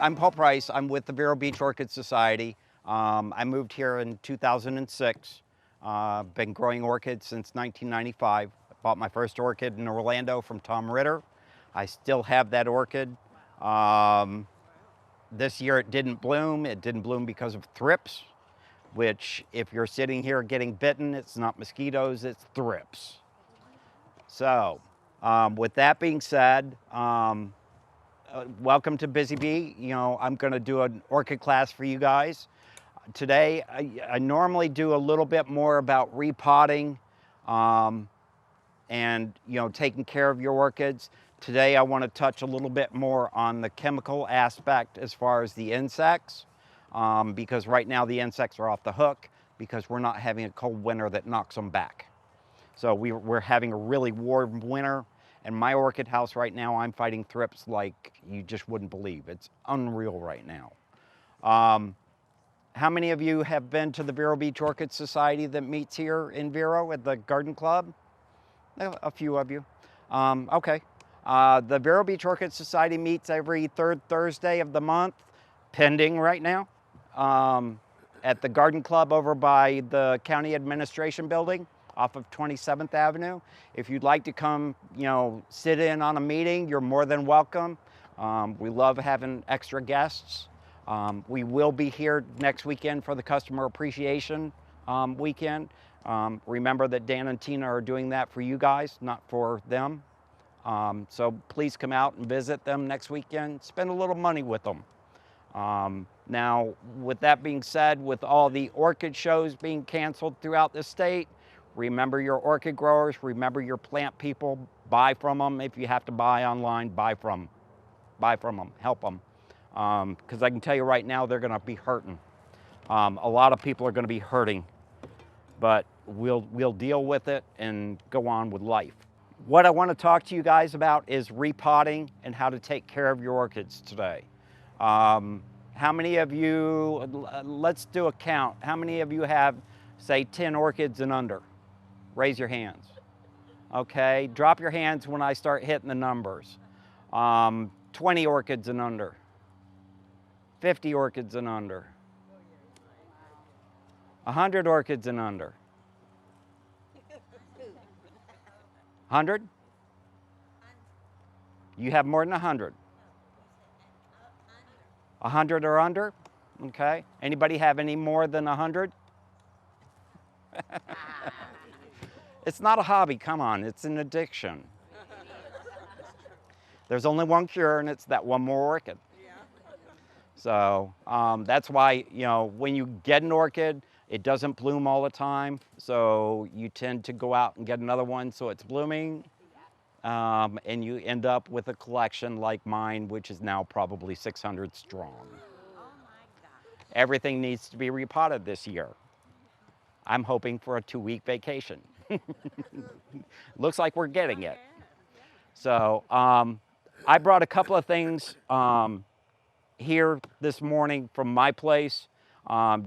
I'm Paul Price. I'm with the Vero Beach Orchid Society. I moved here in 2006. Been growing orchids since 1995. I bought my first orchid in Orlando from Tom Ritter. I still have that orchid. This year it didn't bloom. It didn't bloom because of thrips, which if you're sitting here getting bitten, it's not mosquitoes, it's thrips. So with that being said, welcome to Busy Bee. You know, I'm going to do an orchid class for you guys. Today, I normally do a little bit more about repotting and, you know, taking care of your orchids. Today, I want to touch a little bit more on the chemical aspect as far as the insects, because right now the insects are off the hook because we're not having a cold winter that knocks them back. So we're having a really warm winter. And my orchid house right now, I'm fighting thrips like you just wouldn't believe. It's unreal right now. How many of you have been to the Vero Beach Orchid Society that meets here in Vero at the Garden Club? A few of you. Okay. The Vero Beach Orchid Society meets every third Thursday of the month, pending right now, at the Garden Club over by the County Administration Building off of 27th Avenue. If you'd like to come, you know, sit in on a meeting, you're more than welcome. We love having extra guests. We will be here next weekend for the Customer Appreciation Weekend. Remember that Dan and Tina are doing that for you guys, not for them. So please come out and visit them next weekend. Spend a little money with them. Now, with that being said, with all the orchid shows being canceled throughout the state, remember your orchid growers, remember your plant people, buy from them. If you have to buy online, buy from them, help them. Because I can tell you right now, they're gonna be hurting. A lot of people are gonna be hurting, but we'll deal with it and go on with life. What I wanna talk to you guys about is repotting and how to take care of your orchids today. How many of you, let's do a count. How many of you have, say, 10 orchids and under? Raise your hands. Okay, drop your hands when I start hitting the numbers. 20 orchids and under. 50 orchids and under. 100 orchids and under. 100? You have more than 100. 100 or under? Okay. Anybody have any more than 100? It's not a hobby, come on, it's an addiction. There's only one cure, and it's that one more orchid. So that's why, you know, when you get an orchid, it doesn't bloom all the time. So you tend to go out and get another one so it's blooming. And you end up with a collection like mine, which is now probably 600 strong. Oh my gosh. Everything needs to be repotted this year. I'm hoping for a 2-week vacation. Looks like we're getting it. So I brought a couple of things here this morning from my place,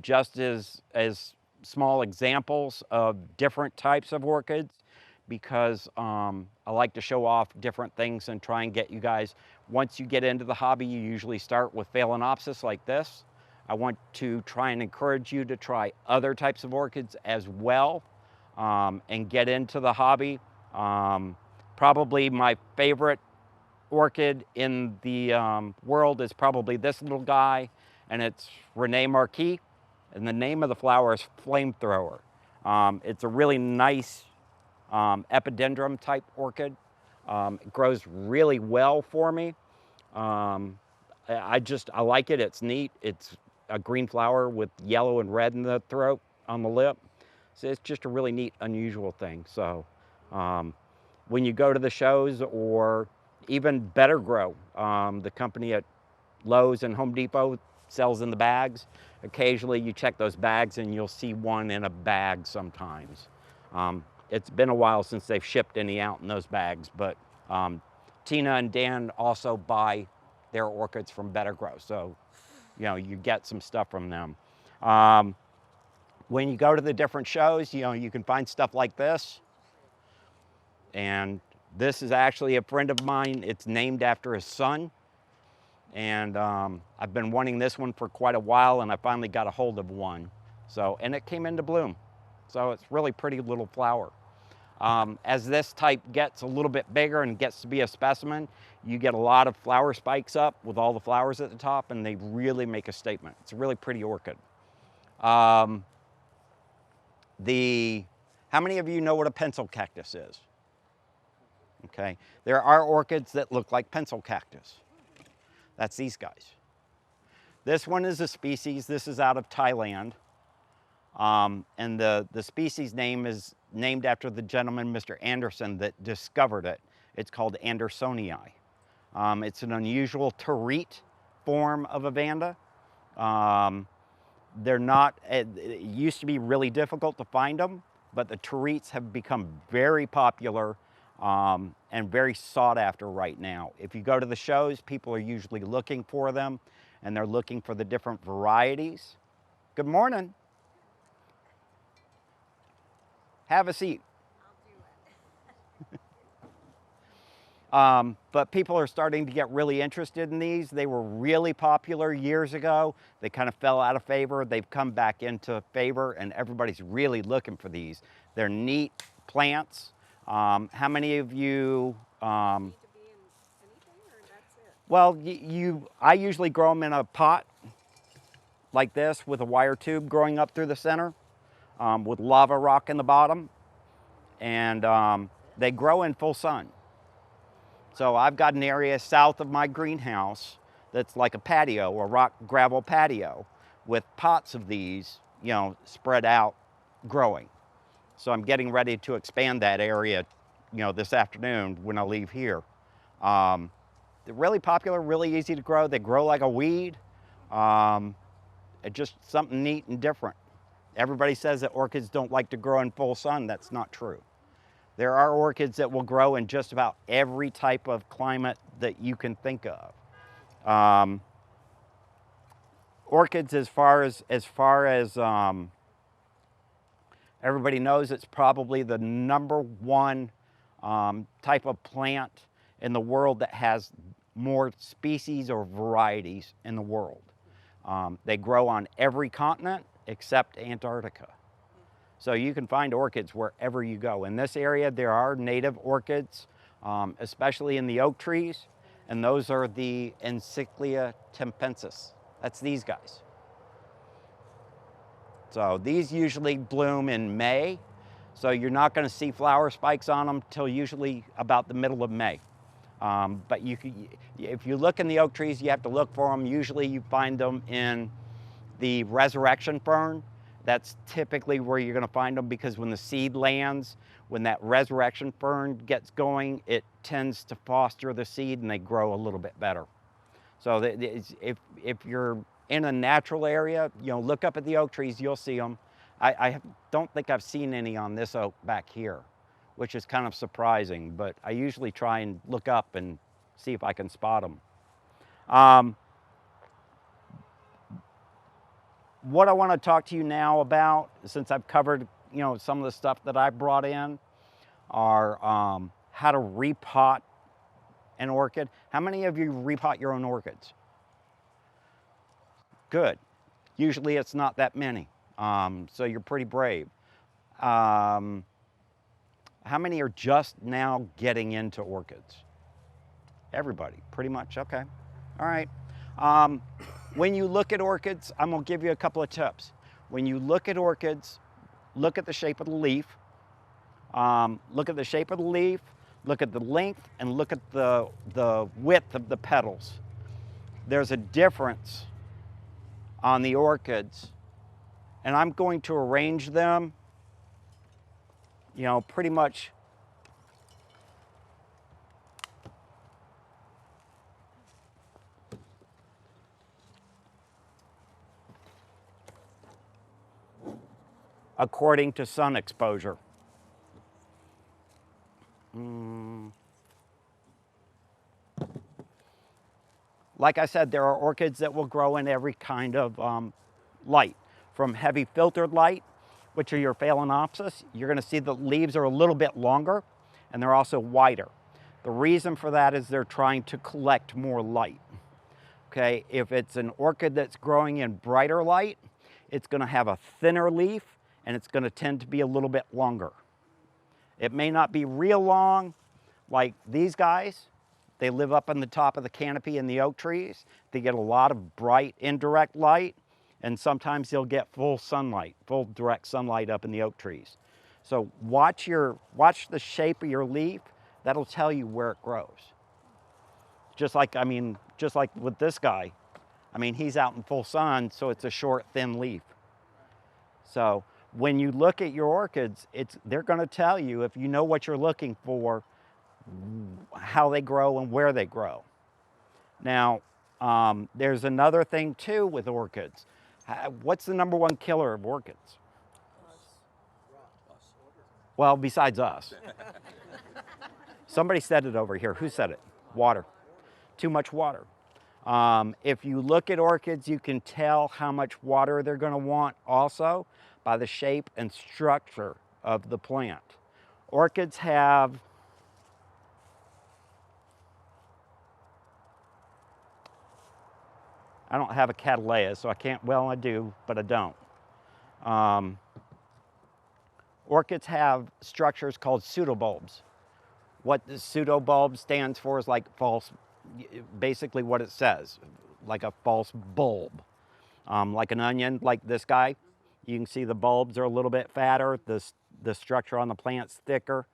just as small examples of different types of orchids, because I like to show off different things and try and get you guys, once you get into the hobby, you usually start with Phalaenopsis like this. I want to try and encourage you to try other types of orchids as well, and get into the hobby. Probably my favorite orchid in the world is probably this little guy, and it's Rene Marquis, and the name of the flower is Flamethrower. It's a really nice epidendrum type orchid. It grows really well for me. I like it, it's neat. It's a green flower with yellow and red in the throat, on the lip. So it's just a really neat, unusual thing. So when you go to the shows, or even Better Grow, the company at Lowe's and Home Depot sells in the bags. Occasionally you check those bags and you'll see one in a bag sometimes. It's been a while since they've shipped any out in those bags, but Tina and Dan also buy their orchids from Better Grow. So, you know, you get some stuff from them. When you go to the different shows, you know, you can find stuff like this. And this is actually a friend of mine. It's named after his son. And I've been wanting this one for quite a while, and I finally got a hold of one. So, and it came into bloom. So it's really pretty little flower. As this type gets a little bit bigger and gets to be a specimen, you get a lot of flower spikes up with all the flowers at the top, and they really make a statement. It's a really pretty orchid. How many of you know what a pencil cactus is? Okay, there are orchids that look like pencil cactus. That's these guys. This one is a species. This is out of Thailand. And the species name is named after the gentleman, Mr. Anderson, that discovered it. It's called Andersonii. It's an unusual terete form of a vanda. They're not, it used to be really difficult to find them, but the teretes have become very popular and very sought after right now. If you go to the shows, people are usually looking for them, and they're looking for the different varieties. Good morning. Have a seat. But people are starting to get really interested in these. They were really popular years ago. They kind of fell out of favor. They've come back into favor, and everybody's really looking for these. They're neat plants. How many of you? Well, I usually grow them in a pot like this with a wire tube growing up through the center with lava rock in the bottom, and they grow in full sun. So I've got an area south of my greenhouse that's like a patio, a rock gravel patio, with pots of these, you know, spread out growing. So I'm getting ready to expand that area, you know, this afternoon when I leave here. They're really popular, really easy to grow. They grow like a weed. It's just something neat and different. Everybody says that orchids don't like to grow in full sun. That's not true. There are orchids that will grow in just about every type of climate that you can think of. Orchids, as far as everybody knows, it's probably the #1 type of plant in the world that has more species or varieties in the world. They grow on every continent except Antarctica. So you can find orchids wherever you go. In this area, there are native orchids, especially in the oak trees, and those are the Encyclia tempensis. That's these guys. So these usually bloom in May, so you're not going to see flower spikes on them till usually about the middle of May. But if you look in the oak trees, you have to look for them. Usually you find them in the resurrection fern. That's typically where you're going to find them, because when the seed lands, when that resurrection fern gets going, it tends to foster the seed and they grow a little bit better. So if you're in a natural area, you know, look up at the oak trees, you'll see them. I don't think I've seen any on this oak back here, which is kind of surprising, but I usually try and look up and see if I can spot them. What I want to talk to you now about, since I've covered, you know, some of the stuff that I brought in, are how to repot an orchid. How many of you repot your own orchids? Good. Usually it's not that many, so you're pretty brave. How many are just now getting into orchids? Everybody, pretty much, okay. All right. When you look at orchids, I'm gonna give you a couple of tips. When you look at orchids, look at the shape of the leaf. Look at the shape of the leaf, look at the length, and look at the width of the petals. There's a difference on the orchids, and I'm going to arrange them, you know, pretty much according to sun exposure. Like I said, there are orchids that will grow in every kind of light, from heavy filtered light, which are your phalaenopsis. You're going to see the leaves are a little bit longer, and they're also wider. The reason for that is they're trying to collect more light. Okay, if it's an orchid that's growing in brighter light, it's going to have a thinner leaf and it's going to tend to be a little bit longer. It may not be real long like these guys. They live up on the top of the canopy in the oak trees. They get a lot of bright indirect light, and sometimes they'll get full sunlight, full direct sunlight up in the oak trees. So watch the shape of your leaf. That'll tell you where it grows. Just like with this guy. I mean, he's out in full sun, so it's a short, thin leaf. So when you look at your orchids, they're going to tell you, if you know what you're looking for, how they grow and where they grow. Now, there's another thing too with orchids. What's the #1 killer of orchids? Well, besides us. Somebody said it over here. Who said it? Water. Too much water. If you look at orchids, you can tell how much water they're going to want also by the shape and structure of the plant. Orchids have I don't have a Cattleya, so I can't, well, I do, but I don't. Orchids have structures called pseudobulbs. What the pseudobulb stands for is like false, basically what it says, like a false bulb. Like an onion, like this guy. You can see the bulbs are a little bit fatter, the structure on the plant's thicker.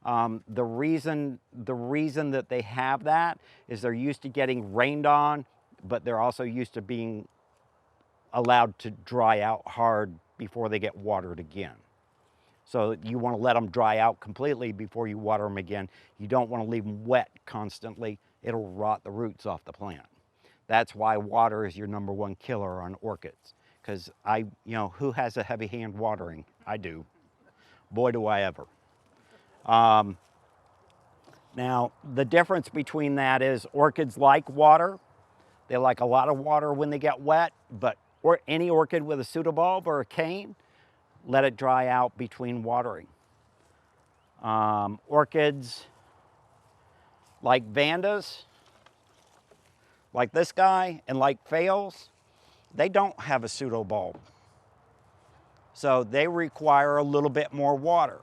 The reason that they have that is they're used to getting rained on, but they're also used to being allowed to dry out hard before they get watered again. So you want to let them dry out completely before you water them again. You don't want to leave them wet constantly. It'll rot the roots off the plant. That's why water is your #1 killer on orchids. Because who has a heavy hand watering? I do. Boy, do I ever. Now, the difference between that is orchids like water. They like a lot of water when they get wet, but any orchid with a pseudobulb or a cane, let it dry out between watering. Orchids like vandas, like this guy, and like phales, they don't have a pseudobulb. So they require a little bit more water.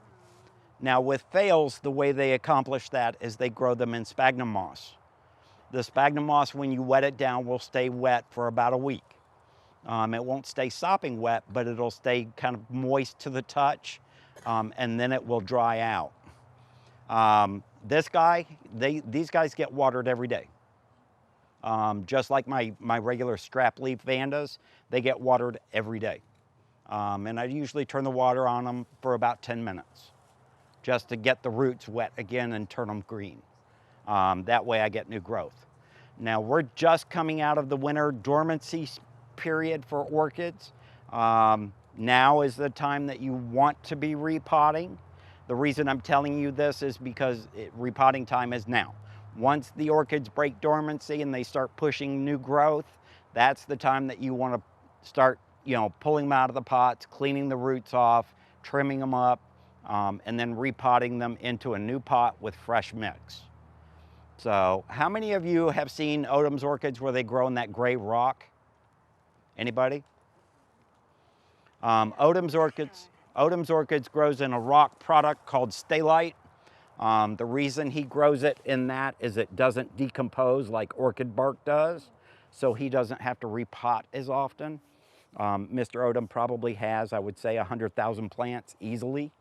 Now with phales, the way they accomplish that is they grow them in sphagnum moss. The sphagnum moss, when you wet it down, will stay wet for about a week. It won't stay sopping wet, but it'll stay kind of moist to the touch, and then it will dry out. This guy, these guys get watered every day. Just like my regular strap leaf vandas, they get watered every day. And I usually turn the water on them for about 10 minutes, just to get the roots wet again and turn them green. That way I get new growth. Now we're just coming out of the winter dormancy period for orchids. Now is the time that you want to be repotting. The reason I'm telling you this is because repotting time is now. Once the orchids break dormancy and they start pushing new growth, that's the time that you want to start, pulling them out of the pots, cleaning the roots off, trimming them up, and then repotting them into a new pot with fresh mix. So how many of you have seen Odom's orchids where they grow in that gray rock? Anybody? Odom's orchids grows in a rock product called staleite. The reason he grows it in that is it doesn't decompose like orchid bark does, so he doesn't have to repot as often. Mr. Odom probably has, I would say, 100,000 plants easily.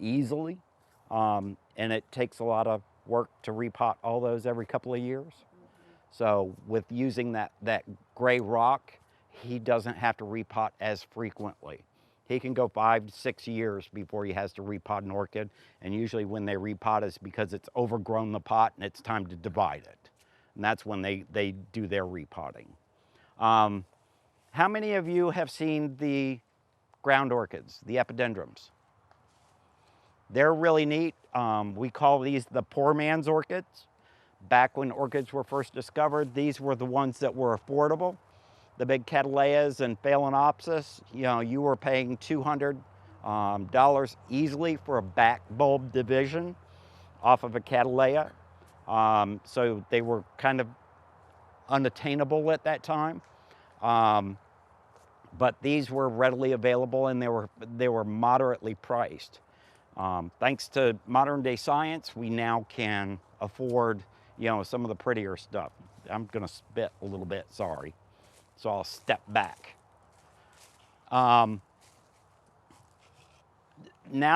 And it takes a lot of work to repot all those every couple of years. So with using that gray rock, he doesn't have to repot as frequently. He can go 5 to 6 years before he has to repot an orchid, and usually when they repot is because it's overgrown the pot and it's time to divide it. And that's when they do their repotting. How many of you have seen the ground orchids, the epidendrums? They're really neat. We call these the poor man's orchids. Back when orchids were first discovered, these were the ones that were affordable. The big Cattleyas and Phalaenopsis, you were paying $200 easily for a back bulb division off of a Cattleya. So they were kind of unattainable at that time. But these were readily available, and they were moderately priced. Thanks to modern day science, we now can afford, you know, some of the prettier stuff. I'm gonna spit a little bit, sorry. So I'll step back. Now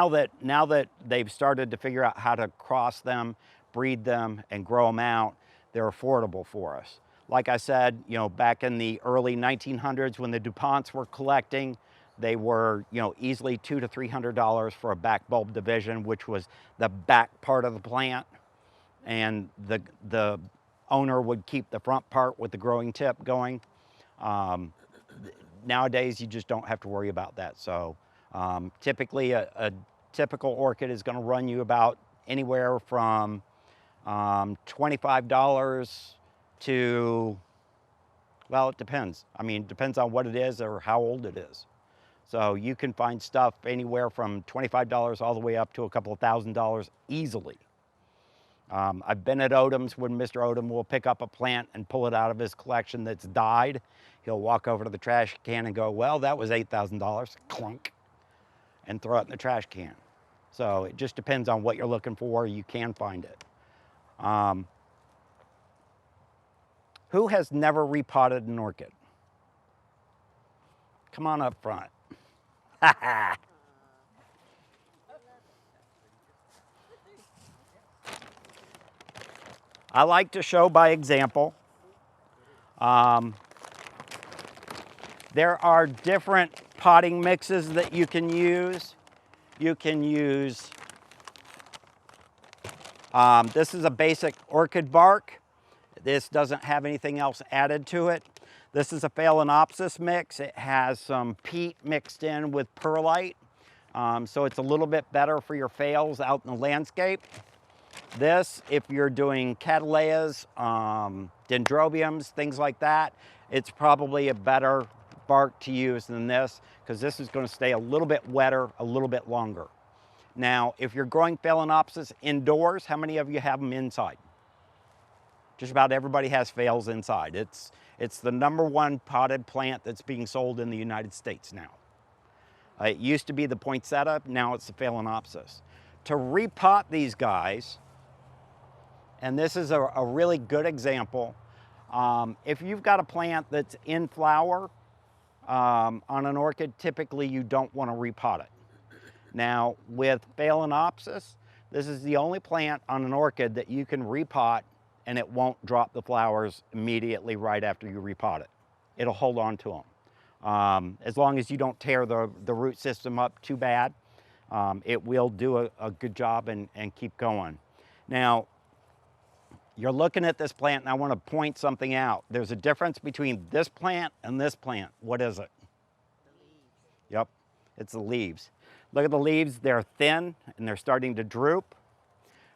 that they've started to figure out how to cross them, breed them, and grow them out, they're affordable for us. Like I said, you know, back in the early 1900s when the DuPonts were collecting, they were, you know, easily $200 to $300 for a back bulb division, which was the back part of the plant. And the owner would keep the front part with the growing tip going. Nowadays, you just don't have to worry about that. So typically a typical orchid is gonna run you about anywhere from $25 to, well, it depends. I mean, it depends on what it is or how old it is. So you can find stuff anywhere from $25 all the way up to a couple of $1,000s easily. I've been at Odom's when Mr. Odom will pick up a plant and pull it out of his collection that's died. He'll walk over to the trash can and go, well, that was $8,000, clunk, and throw it in the trash can. So it just depends on what you're looking for. You can find it. Who has never repotted an orchid? Come on up front. I like to show by example. There are different potting mixes that you can use. You can use, this is a basic orchid bark. This doesn't have anything else added to it. This is a Phalaenopsis mix. It has some peat mixed in with perlite. So it's a little bit better for your phales out in the landscape. This, if you're doing cattleyas, dendrobiums, things like that, it's probably a better bark to use than this, because this is going to stay a little bit wetter, a little bit longer. Now, if you're growing Phalaenopsis indoors, how many of you have them inside? Just about everybody has phales inside. It's the #1 potted plant that's being sold in the United States now. It used to be the poinsettia, now it's the Phalaenopsis. To repot these guys, and this is a really good example, if you've got a plant that's in flower on an orchid, typically you don't want to repot it. Now with Phalaenopsis, this is the only plant on an orchid that you can repot and it won't drop the flowers immediately right after you repot it. It'll hold on to them. As long as you don't tear the root system up too bad, it will do a good job and keep going. Now, you're looking at this plant and I want to point something out. There's a difference between this plant and this plant. What is it? The leaves. Yep, it's the leaves. Look at the leaves, they're thin and they're starting to droop.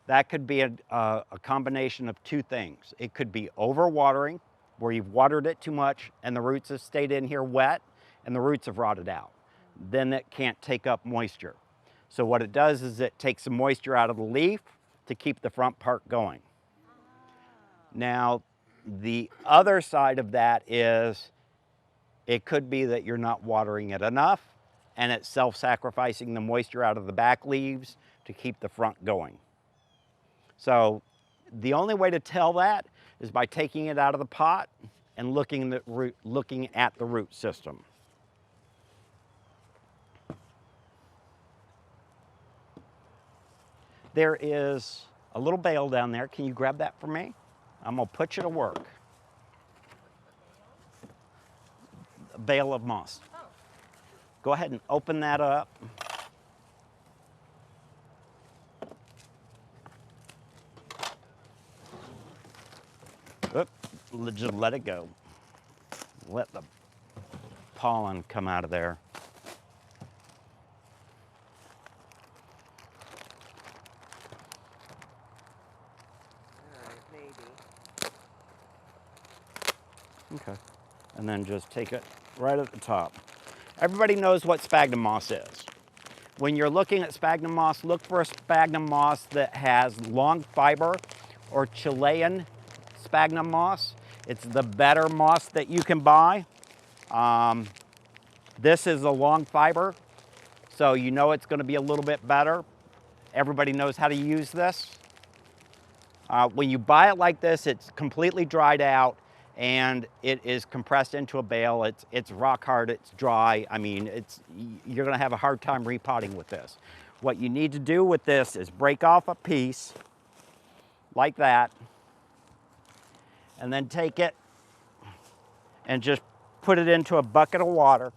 That could be a combination of two things. It could be overwatering, where you've watered it too much and the roots have stayed in here wet and the roots have rotted out. Then it can't take up moisture. So what it does is it takes some moisture out of the leaf to keep the front part going. Now, the other side of that is it could be that you're not watering it enough and it's self-sacrificing the moisture out of the back leaves to keep the front going. So the only way to tell that is by taking it out of the pot and looking at the root system. There is a little bale down there. Can you grab that for me? I'm gonna put you to work. A bale of moss. Oh. Go ahead and open that up. Oop, just let it go. Let the pollen come out of there. Maybe. Okay. And then just take it right at the top. Everybody knows what sphagnum moss is. When you're looking at sphagnum moss, look for a sphagnum moss that has long fiber or Chilean sphagnum moss. It's the better moss that you can buy. This is a long fiber, so you know it's going to be a little bit better. Everybody knows how to use this. When you buy it like this, it's completely dried out and it is compressed into a bale. It's rock hard, it's dry. I mean, you're going to have a hard time repotting with this. What you need to do with this is break off a piece like that, and then take it and just put it into a bucket of water.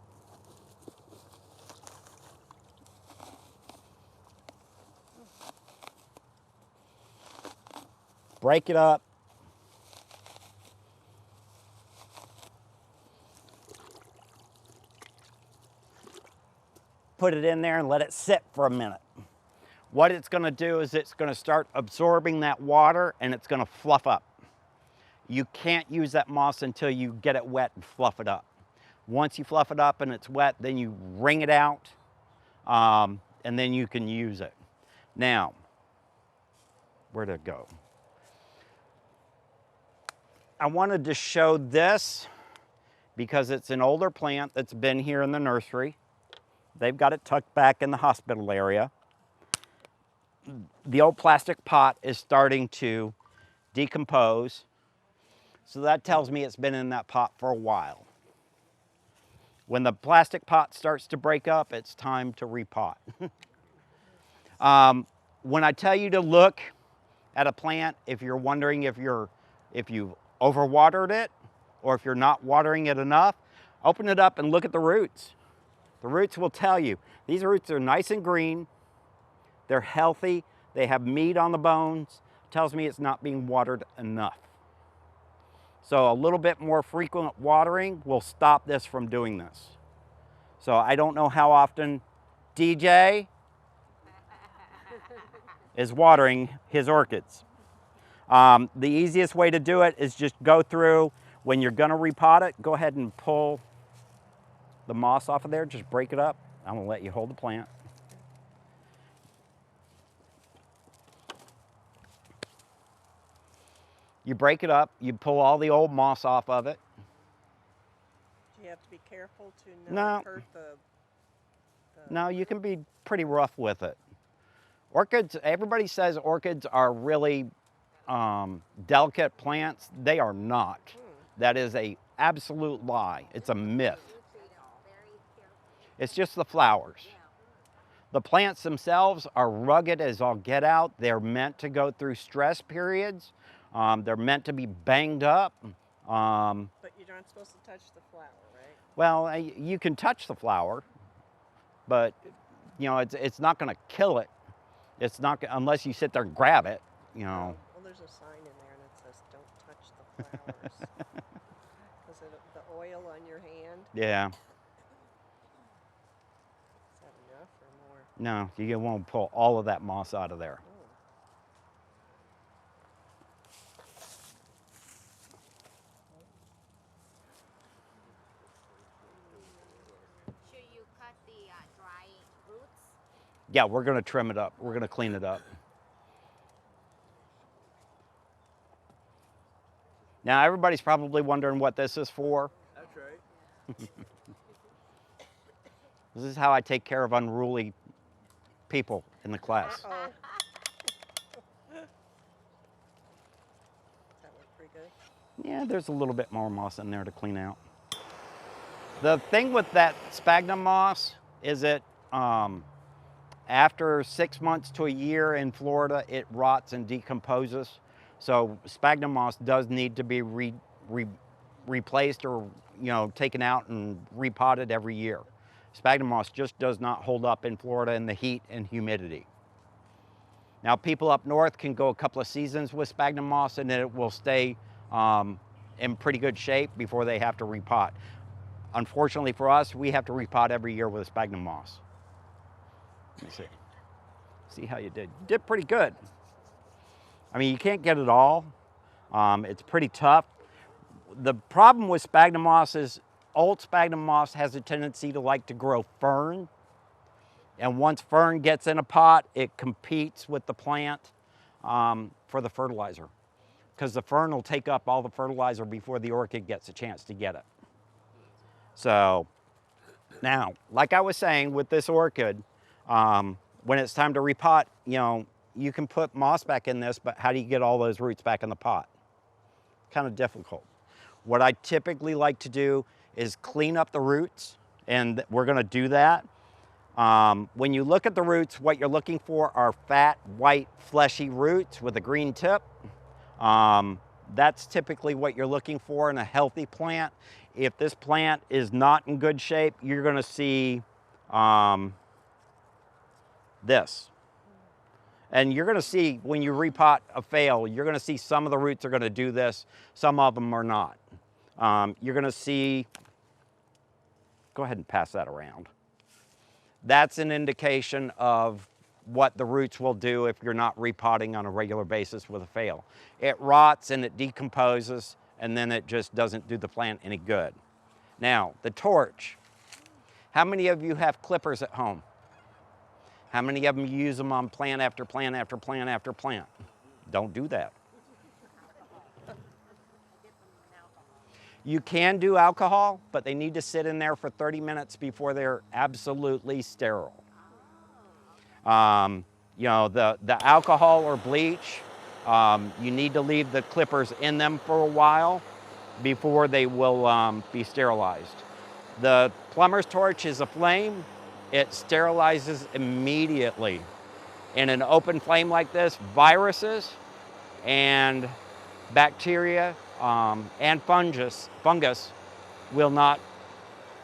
Break it up. Put it in there and let it sit for a minute. What it's going to do is it's going to start absorbing that water and it's going to fluff up. You can't use that moss until you get it wet and fluff it up. Once you fluff it up and it's wet, then you wring it out, and then you can use it. Now, where'd it go? I wanted to show this because it's an older plant that's been here in the nursery. They've got it tucked back in the hospital area. The old plastic pot is starting to decompose. So that tells me it's been in that pot for a while. When the plastic pot starts to break up, it's time to repot. When I tell you to look at a plant, if you're wondering if you've overwatered it or if you're not watering it enough, open it up and look at the roots. The roots will tell you. These roots are nice and green. They're healthy. They have meat on the bones. Tells me it's not being watered enough. So a little bit more frequent watering will stop this from doing this. So I don't know how often DJ is watering his orchids. The easiest way to do it is just go through, when you're gonna repot it, go ahead and pull the moss off of there, just break it up. I'm gonna let you hold the plant. You break it up, you pull all the old moss off of it. Do you have to be careful to No. not hurt the... No, you can be pretty rough with it. Orchids, everybody says orchids are really delicate plants. They are not. That is an absolute lie. It's a myth. It's just the flowers. The plants themselves are rugged as all get out. They're meant to go through stress periods. They're meant to be banged up. But you're not supposed to touch the flower, right? Well, you can touch the flower, but you know it's not going to kill it. It's not unless you sit there and grab it. You know. Well, there's a sign in there and it says, "Don't touch the flowers," because the oil on your hand. Yeah. Is that enough or more? No, you won't pull all of that moss out of there. Should you cut the dry roots? Yeah, we're going to trim it up. We're going to clean it up. Now, everybody's probably wondering what this is for. That's right. This is how I take care of unruly people in the class. Oh. That look pretty good. Yeah, there's a little bit more moss in there to clean out. The thing with that sphagnum moss is it, after 6 months to a year in Florida, it rots and decomposes. So sphagnum moss does need to be replaced or taken out and repotted every year. Sphagnum moss just does not hold up in Florida in the heat and humidity. Now people up north can go a couple of seasons with sphagnum moss and it will stay in pretty good shape before they have to repot. Unfortunately for us, we have to repot every year with sphagnum moss. Let me see. See how you did. You did pretty good. I mean, you can't get it all. It's pretty tough. The problem with sphagnum moss is old sphagnum moss has a tendency to like to grow fern. And once fern gets in a pot, it competes with the plant for the fertilizer. because the fern will take up all the fertilizer before the orchid gets a chance to get it. So now, like I was saying with this orchid, when it's time to repot, you can put moss back in this, but how do you get all those roots back in the pot? Kind of difficult. What I typically like to do is clean up the roots, and we're gonna do that. When you look at the roots, what you're looking for are fat, white, fleshy roots with a green tip. That's typically what you're looking for in a healthy plant. If this plant is not in good shape, you're gonna see this. And you're gonna see when you repot a fail, you're gonna see some of the roots are gonna do this, some of them are not. You're gonna see, go ahead and pass that around. That's an indication of what the roots will do if you're not repotting on a regular basis with a fail. It rots and it decomposes, and then it just doesn't do the plant any good. Now, the torch. How many of you have clippers at home? How many of them use them on plant after plant after plant after plant? Don't do that. You can do alcohol, but they need to sit in there for 30 minutes before they're absolutely sterile. The alcohol or bleach, you need to leave the clippers in them for a while before they will be sterilized. The plumber's torch is a flame. It sterilizes immediately. In an open flame like this, viruses and bacteria and fungus will not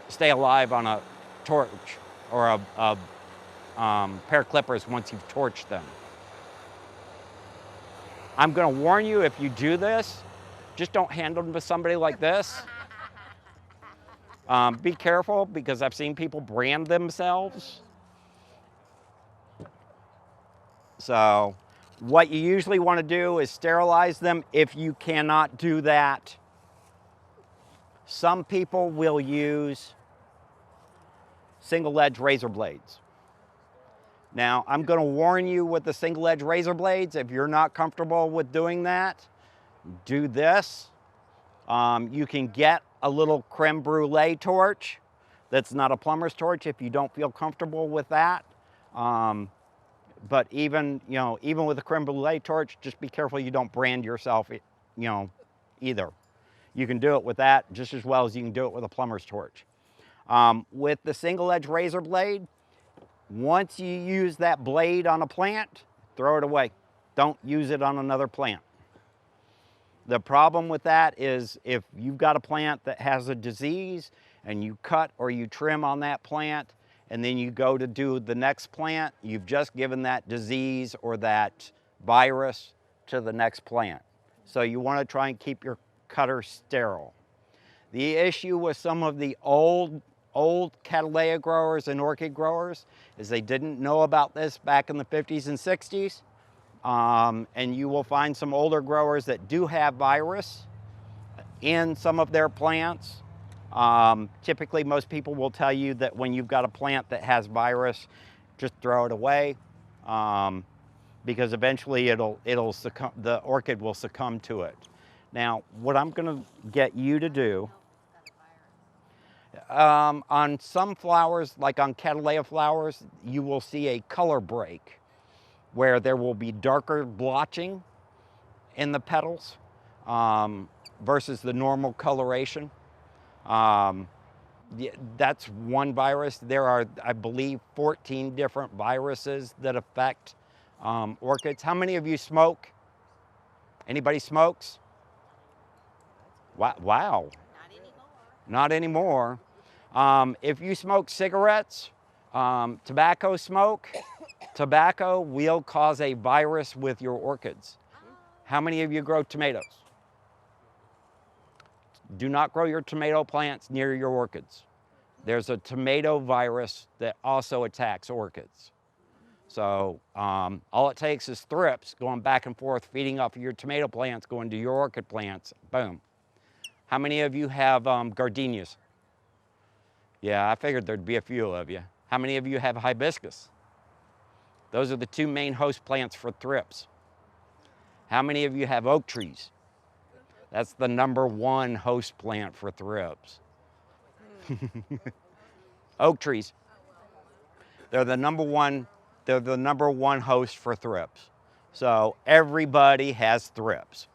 stay alive on a torch or a pair of clippers once you've torched them. I'm gonna warn you, if you do this, just don't hand them to somebody like this. Be careful, because I've seen people brand themselves. So what you usually want to do is sterilize them. If you cannot do that, some people will use single edge razor blades. Now, I'm going to warn you with the single edge razor blades, if you're not comfortable with doing that, do this. You can get a little creme brulee torch that's not a plumber's torch if you don't feel comfortable with that. But even with a creme brulee torch, just be careful you don't brand yourself, either. You can do it with that just as well as you can do it with a plumber's torch. With the single edge razor blade, once you use that blade on a plant, throw it away. Don't use it on another plant. The problem with that is if you've got a plant that has a disease and you cut or you trim on that plant, and then you go to do the next plant, you've just given that disease or that virus to the next plant. So you want to try and keep your cutter sterile. The issue with some of the old Cattleya growers and orchid growers is they didn't know about this back in the 50s and 60s. And you will find some older growers that do have virus in some of their plants. Typically, most people will tell you that when you've got a plant that has virus, just throw it away, because eventually it'll succumb, the orchid will succumb to it. Now, what I'm going to get you to do, on some flowers, like on Cattleya flowers, you will see a color break where there will be darker blotching in the petals versus the normal coloration. That's one virus. There are, I believe, 14 different viruses that affect orchids. How many of you smoke? Anybody smokes? Wow. Not anymore. If you smoke cigarettes, tobacco smoke, tobacco will cause a virus with your orchids. How many of you grow tomatoes? Do not grow your tomato plants near your orchids. There's a tomato virus that also attacks orchids. So all it takes is thrips going back and forth, feeding off of your tomato plants, going to your orchid plants, boom. How many of you have gardenias? Yeah, I figured there'd be a few of you. How many of you have hibiscus? Those are the two main host plants for thrips. How many of you have oak trees? That's the #1 host plant for thrips. Oak trees. They're the #1 host for thrips. So everybody has thrips.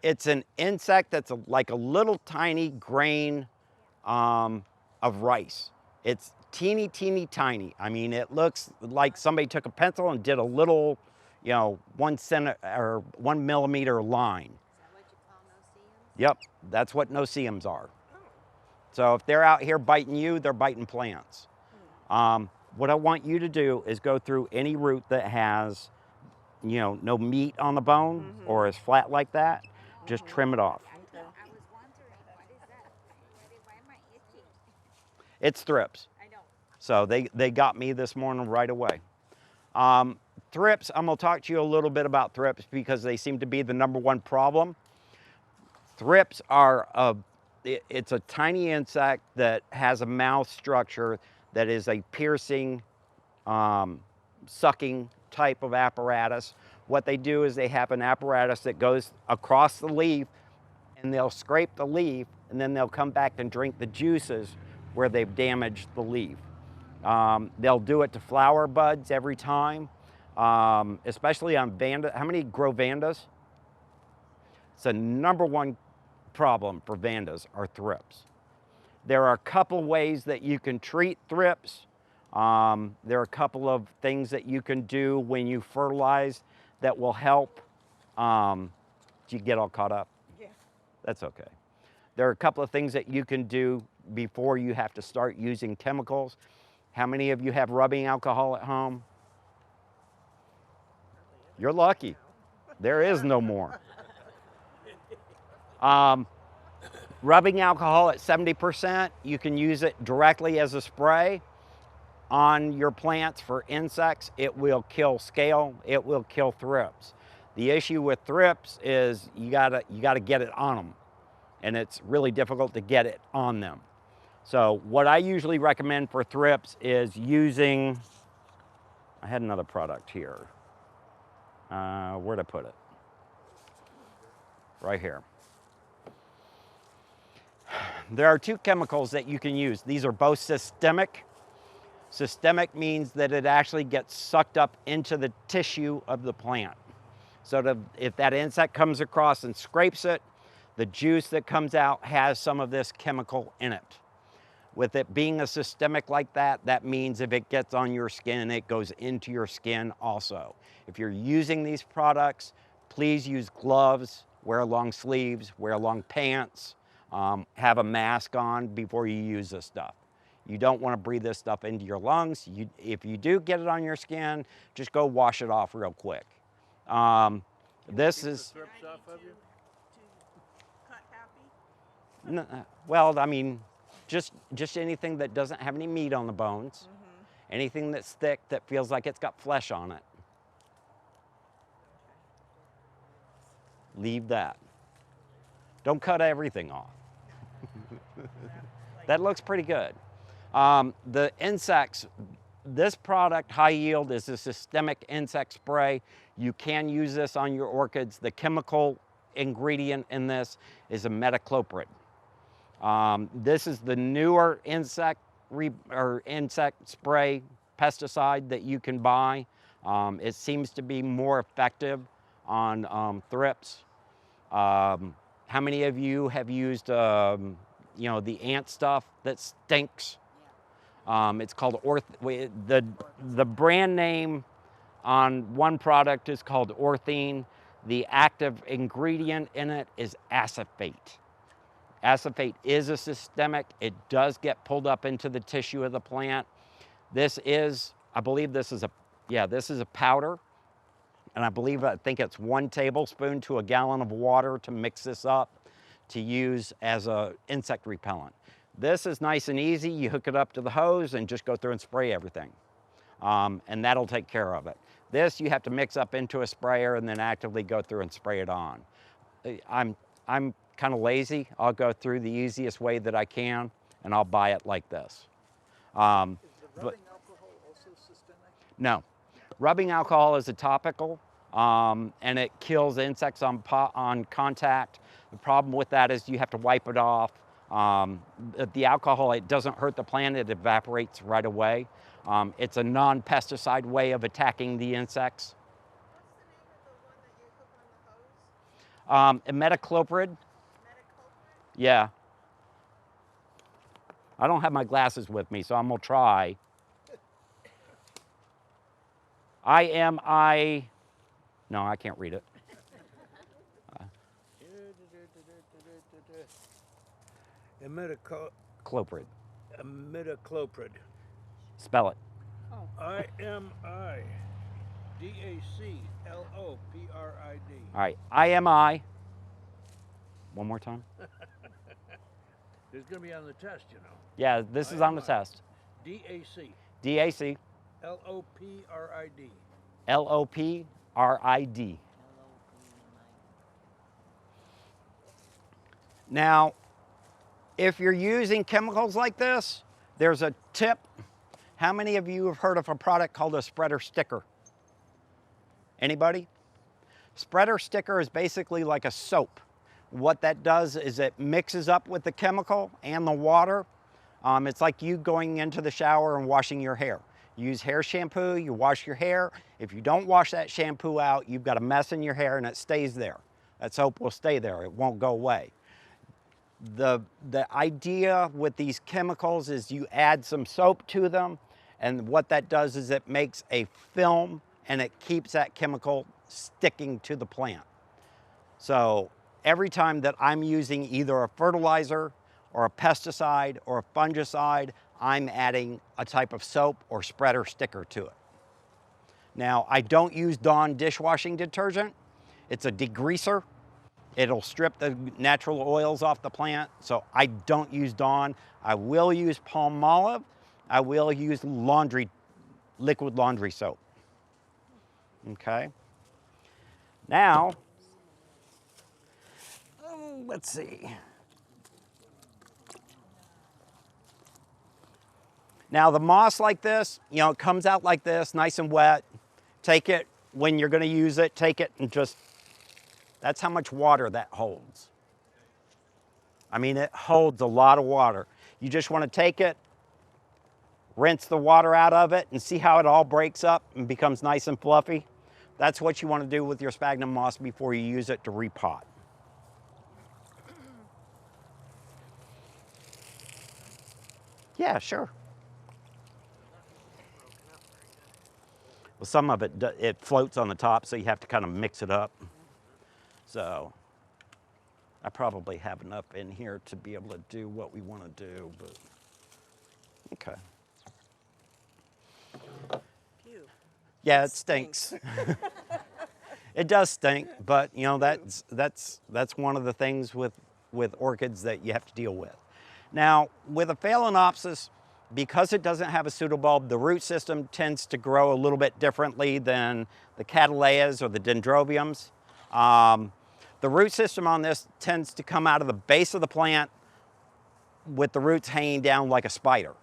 It's an insect that's like a little tiny grain of rice. It's teeny, teeny, tiny. I mean, it looks like somebody took a pencil and did a little, 1 millimeter line. Is that what you call no-see-ums? Yep, that's what no-see-ums are. So if they're out here biting you, they're biting plants. What I want you to do is go through any root that has, no meat on the bone or is flat like that. Just trim it off. I was wondering, what is that? Why am I itchy? It's thrips. I know. So they got me this morning right away. Thrips, I'm gonna talk to you a little bit about thrips because they seem to be the #1 problem. Thrips are it's a tiny insect that has a mouth structure that is a piercing, sucking type of apparatus. What they do is they have an apparatus that goes across the leaf and they'll scrape the leaf and then they'll come back and drink the juices where they've damaged the leaf. They'll do it to flower buds every time, especially on vanda. How many grow vandas? It's the #1 problem for vandas are thrips. There are a couple ways that you can treat thrips. There are a couple of things that you can do when you fertilize that will help. Did you get all caught up? Yeah. That's okay. There are a couple of things that you can do before you have to start using chemicals. How many of you have rubbing alcohol at home? You're lucky. There is no more. Rubbing alcohol at 70%, you can use it directly as a spray on your plants for insects. It will kill scale, it will kill thrips. The issue with thrips is you gotta get it on them, and it's really difficult to get it on them. So what I usually recommend for thrips is using, I had another product here. Where'd I put it? Right here. There are 2 chemicals that you can use. These are both systemic. Systemic means that it actually gets sucked up into the tissue of the plant. So if that insect comes across and scrapes it, the juice that comes out has some of this chemical in it. With it being a systemic like that, that means if it gets on your skin, it goes into your skin also. If you're using these products, please use gloves, wear long sleeves, wear long pants, have a mask on before you use this stuff. You don't want to breathe this stuff into your lungs. If you do get it on your skin, just go wash it off real quick. This is, Thrips off of you? Cut happy? well, I mean, just anything that doesn't have any meat on the bones, anything that's thick that feels like it's got flesh on it. Leave that. Don't cut everything off. That looks pretty good. The insects, this product, High Yield, is a systemic insect spray. You can use this on your orchids. The chemical ingredient in this is a metacloprid. This is the newer insect spray pesticide that you can buy. It seems to be more effective on thrips. How many of you have used, the ant stuff that stinks? It's called the brand name on one product is called Orthene. The active ingredient in it is acephate. Acephate is a systemic. It does get pulled up into the tissue of the plant. This is, I believe this is a powder. And I think it's 1 tablespoon to a gallon of water to mix this up to use as a insect repellent. This is nice and easy. You hook it up to the hose and just go through and spray everything. And that'll take care of it. This you have to mix up into a sprayer and then actively go through and spray it on. I'm kind of lazy. I'll go through the easiest way that I can and I'll buy it like this. Is the rubbing alcohol also systemic? No. Rubbing alcohol is a topical. and it kills insects on contact. The problem with that is you have to wipe it off. The alcohol, it doesn't hurt the plant, it evaporates right away. It's a non-pesticide way of attacking the insects. Imidacloprid. Yeah. I don't have my glasses with me, so I'm gonna try. No, I can't read it. Cloprid. Imidacloprid. Spell it. I-M-I-D-A-C-L-O-P-R-I-D. All right, IMI. One more time. It's going to be on the test, you know. Yeah, this is on the test. D-A-C. DAC. L-O-P-R-I-D. LOPRID. Now, if you're using chemicals like this, there's a tip. How many of you have heard of a product called a spreader sticker? Anybody? Spreader sticker is basically like a soap. What that does is it mixes up with the chemical and the water. It's like you going into the shower and washing your hair. You use hair shampoo, you wash your hair. If you don't wash that shampoo out, you've got a mess in your hair and it stays there. That soap will stay there, it won't go away. The idea with these chemicals is you add some soap to them, and what that does is it makes a film and it keeps that chemical sticking to the plant. So every time that I'm using either a fertilizer or a pesticide or a fungicide, I'm adding a type of soap or spreader sticker to it. Now, I don't use Dawn dishwashing detergent. It's a degreaser. It'll strip the natural oils off the plant, so I don't use Dawn. I will use Palmolive. I will use liquid laundry soap. Okay. Now, let's see. Now the moss like this, you know, it comes out like this, nice and wet. Take it, when you're gonna use it, take it and just, that's how much water that holds. I mean, it holds a lot of water. You just wanna take it, rinse the water out of it and see how it all breaks up and becomes nice and fluffy. That's what you wanna do with your sphagnum moss before you use it to repot. Yeah, sure. Well, some of it floats on the top, so you have to kind of mix it up. So I probably have enough in here to be able to do what we want to do, but okay. Phew. Yeah, it stinks. It does stink, but you know, that's one of the things with orchids that you have to deal with. Now, with a Phalaenopsis, because it doesn't have a pseudobulb, the root system tends to grow a little bit differently than the Cattleyas or the Dendrobiums. The root system on this tends to come out of the base of the plant with the roots hanging down like a spider.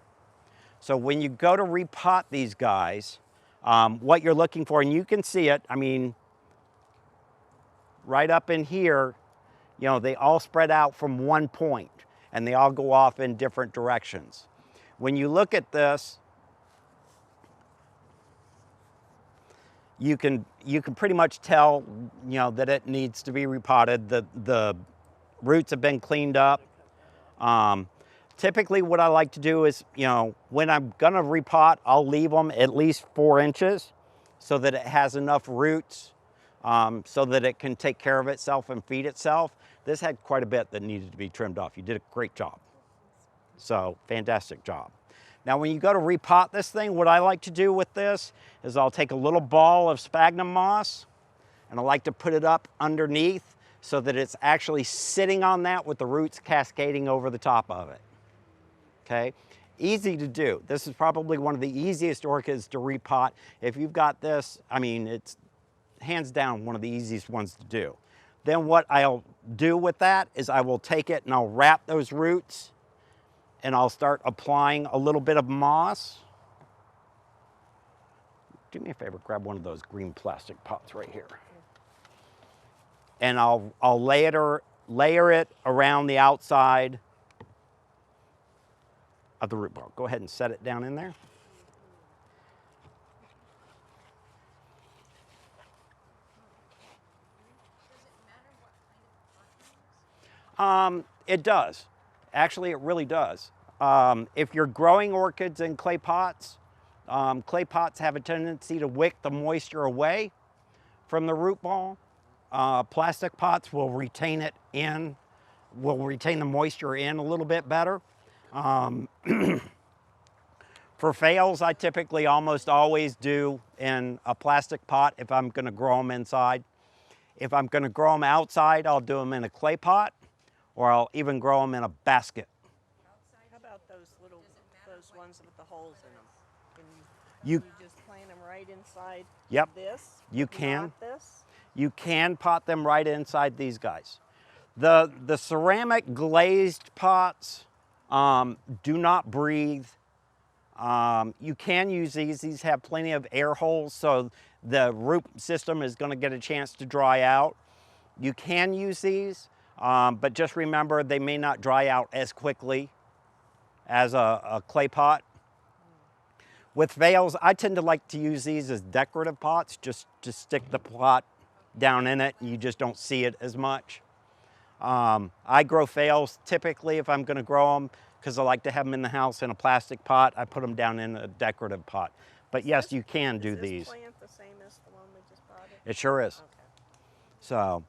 So when you go to repot these guys, what you're looking for, and you can see it, I mean, right up in here, you know, they all spread out from one point and they all go off in different directions. When you look at this, you can pretty much tell, you know, that it needs to be repotted. The roots have been cleaned up. Typically what I like to do is, you know, when I'm gonna repot, I'll leave them at least 4 inches so that it has enough roots so that it can take care of itself and feed itself. This had quite a bit that needed to be trimmed off. You did a great job. So, fantastic job. Now, when you go to repot this thing, what I like to do with this is I'll take a little ball of sphagnum moss and I like to put it up underneath so that it's actually sitting on that with the roots cascading over the top of it. Okay? Easy to do. This is probably one of the easiest orchids to repot. If you've got this, I mean, it's hands down one of the easiest ones to do. Then what I'll do with that is I will take it and I'll wrap those roots and I'll start applying a little bit of moss do me a favor, grab one of those green plastic pots right here. And I'll layer it around the outside of the root ball. Go ahead and set it down in there. It does. Actually, it really does. If you're growing orchids in clay pots have a tendency to wick the moisture away from the root ball. Plastic pots will retain it in, will retain the moisture in a little bit better. For fails, I typically almost always do in a plastic pot if I'm going to grow them inside. If I'm going to grow them outside, I'll do them in a clay pot, or I'll even grow them in a basket. How about those ones with the holes in them? Can You just plant them right inside Yep. this? You can. Not this? You can pot them right inside these guys. The ceramic glazed pots do not breathe. You can use these. These have plenty of air holes, so the root system is going to get a chance to dry out. You can use these, but just remember they may not dry out as quickly as a clay pot. With vales, I tend to like to use these as decorative pots, just to stick the pot down in it and you just don't see it as much. I grow vales typically if I'm going to grow them because I like to have them in the house in a plastic pot. I put them down in a decorative pot. But yes, you can do these. Is this plant the same as the one we just bought? It sure is. Okay. So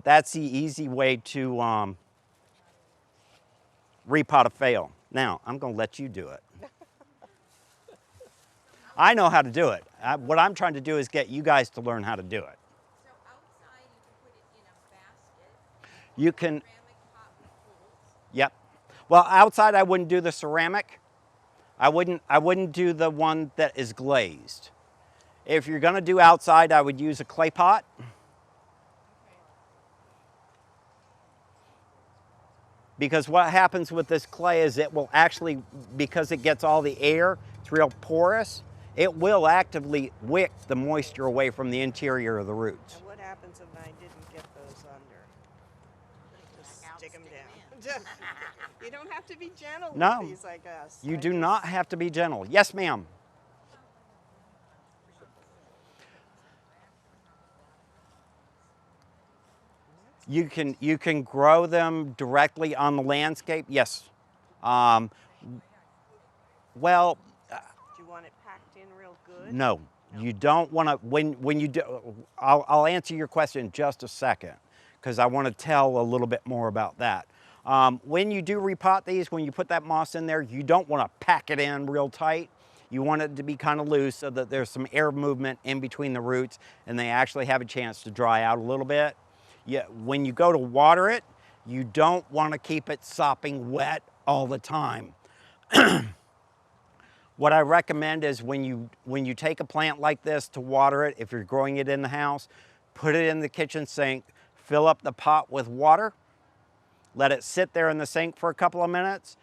that's the easy way to repot a vale. Now, I'm going to let you do it. I know how to do it. What I'm trying to do is get you guys to learn how to do it. So outside you can put it in a basket. You can, Ceramic pot with holes. yep. Well, outside I wouldn't do the ceramic. I wouldn't do the one that is glazed. If you're going to do outside, I would use a clay pot. Because what happens with this clay is it will actually, because it gets all the air, it's real porous, it will actively wick the moisture away from the interior of the roots. And what happens if I didn't get those under? Just stick them down. You don't have to be gentle No. with these, I guess. You do not have to be gentle. Yes, ma'am. You can grow them directly on the landscape. Yes. Well, Do you want it packed in real good? no. You don't want to. When you do, I'll answer your question in just a second because I want to tell a little bit more about that. When you do repot these, when you put that moss in there, you don't want to pack it in real tight. You want it to be kind of loose so that there's some air movement in between the roots and they actually have a chance to dry out a little bit. Yeah, when you go to water it, you don't want to keep it sopping wet all the time. What I recommend is when you take a plant like this to water it, if you're growing it in the house, put it in the kitchen sink, fill up the pot with water, let it sit there in the sink for a couple of minutes,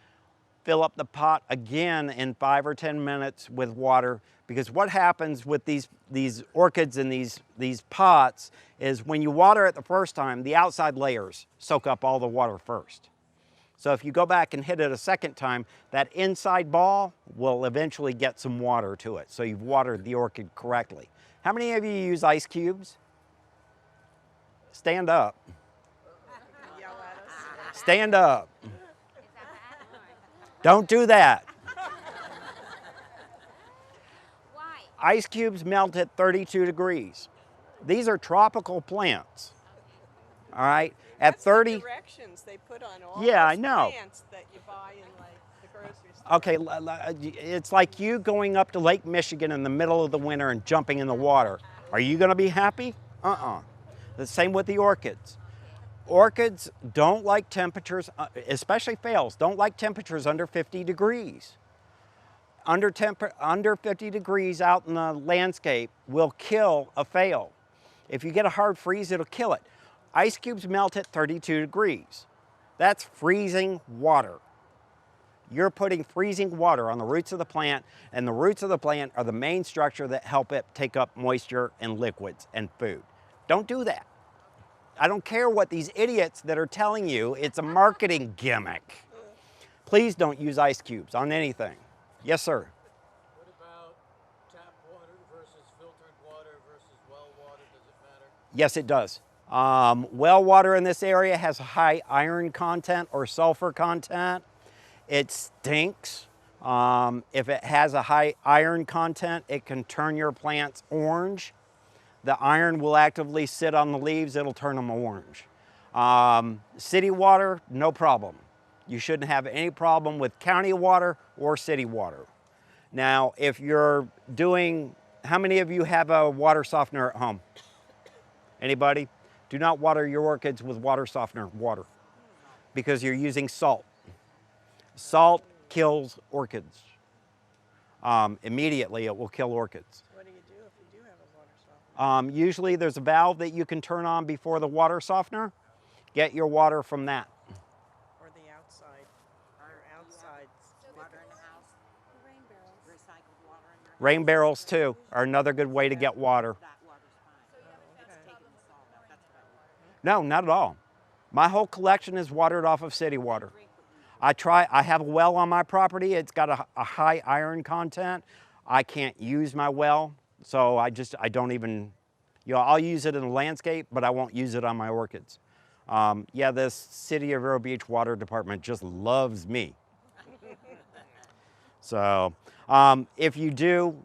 fill up the pot again in 5 or 10 minutes with water, because what happens with these orchids in these pots is when you water it the first time, the outside layers soak up all the water first. So if you go back and hit it a second time, that inside ball will eventually get some water to it. So you've watered the orchid correctly. How many of you use ice cubes? Stand up. Yell at us. Stand up. Is that bad? Don't do that. Why? Ice cubes melt at 32 degrees. These are tropical plants. All right? At That's 30. the directions they put on all Yeah, I those know. plants that you buy in like the grocery store. Okay, it's like you going up to Lake Michigan in the middle of the winter and jumping in the water. Are you going to be happy? The same with the orchids. Orchids don't like temperatures, especially phales, don't like temperatures under 50 degrees. Under 50 degrees out in the landscape will kill a phale. If you get a hard freeze, it'll kill it. Ice cubes melt at 32 degrees. That's freezing water. You're putting freezing water on the roots of the plant, and the roots of the plant are the main structure that help it take up moisture and liquids and food. Don't do that. I don't care what these idiots that are telling you it's a marketing gimmick. Please don't use ice cubes on anything. Yes, sir. What about tap water versus filtered water versus well water? Does it matter? Yes, it does. Well water in this area has a high iron content or sulfur content. It stinks. If it has a high iron content, it can turn your plants orange. The iron will actively sit on the leaves, it'll turn them orange. City water, no problem. You shouldn't have any problem with county water or city water. Now, if you're doing, how many of you have a water softener at home? Anybody? Do not water your orchids with water softener water because you're using salt. Salt kills orchids. Immediately, it will kill orchids. What do you do if you do have a water softener? Usually there's a valve that you can turn on before the water softener. Get your water from that. Or the outside? Or outside? Water in the house. Rain barrels. Recycled water in your Rain barrels too are another good way to get water. That water's fine. That's taking the salt out. That's what I No, not at all. My whole collection is watered off of city water. I have a well on my property. It's got a high iron content. I can't use my well, so I don't even, I'll use it in the landscape, but I won't use it on my orchids. Yeah, this City of Vero Beach Water Department just loves me. So if you do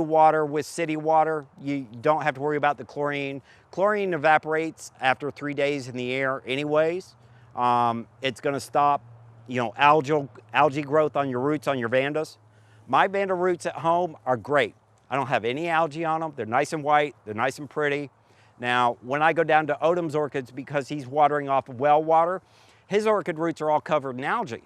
water with city water, you don't have to worry about the chlorine. Chlorine evaporates after 3 days in the air anyways. It's gonna stop, algae growth on your roots, on your vandas. My vanda roots at home are great. I don't have any algae on them. They're nice and white, they're nice and pretty. Now, when I go down to Odom's orchids, because he's watering off of well water, his orchid roots are all covered in algae.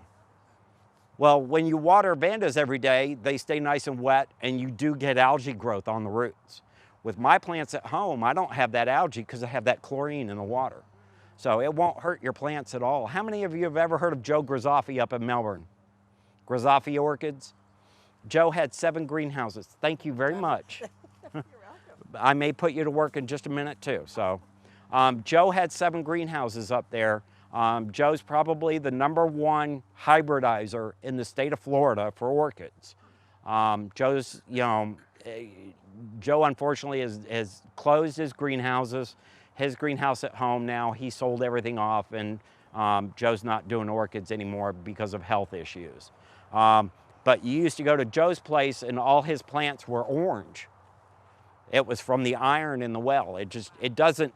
Well, when you water vandas every day, they stay nice and wet and you do get algae growth on the roots. With my plants at home, I don't have that algae because I have that chlorine in the water. So it won't hurt your plants at all. How many of you have ever heard of Joe Grazoffi up in Melbourne? Grazoffi Orchids? Joe had 7 greenhouses. Thank you very much. You're welcome. I may put you to work in just a minute too. So Joe had 7 greenhouses up there. Joe's probably the #1 hybridizer in the state of Florida for orchids. Joe unfortunately has closed his greenhouses. His greenhouse at home now, he sold everything off, and Joe's not doing orchids anymore because of health issues. But you used to go to Joe's place and all his plants were orange. It was from the iron in the well. It doesn't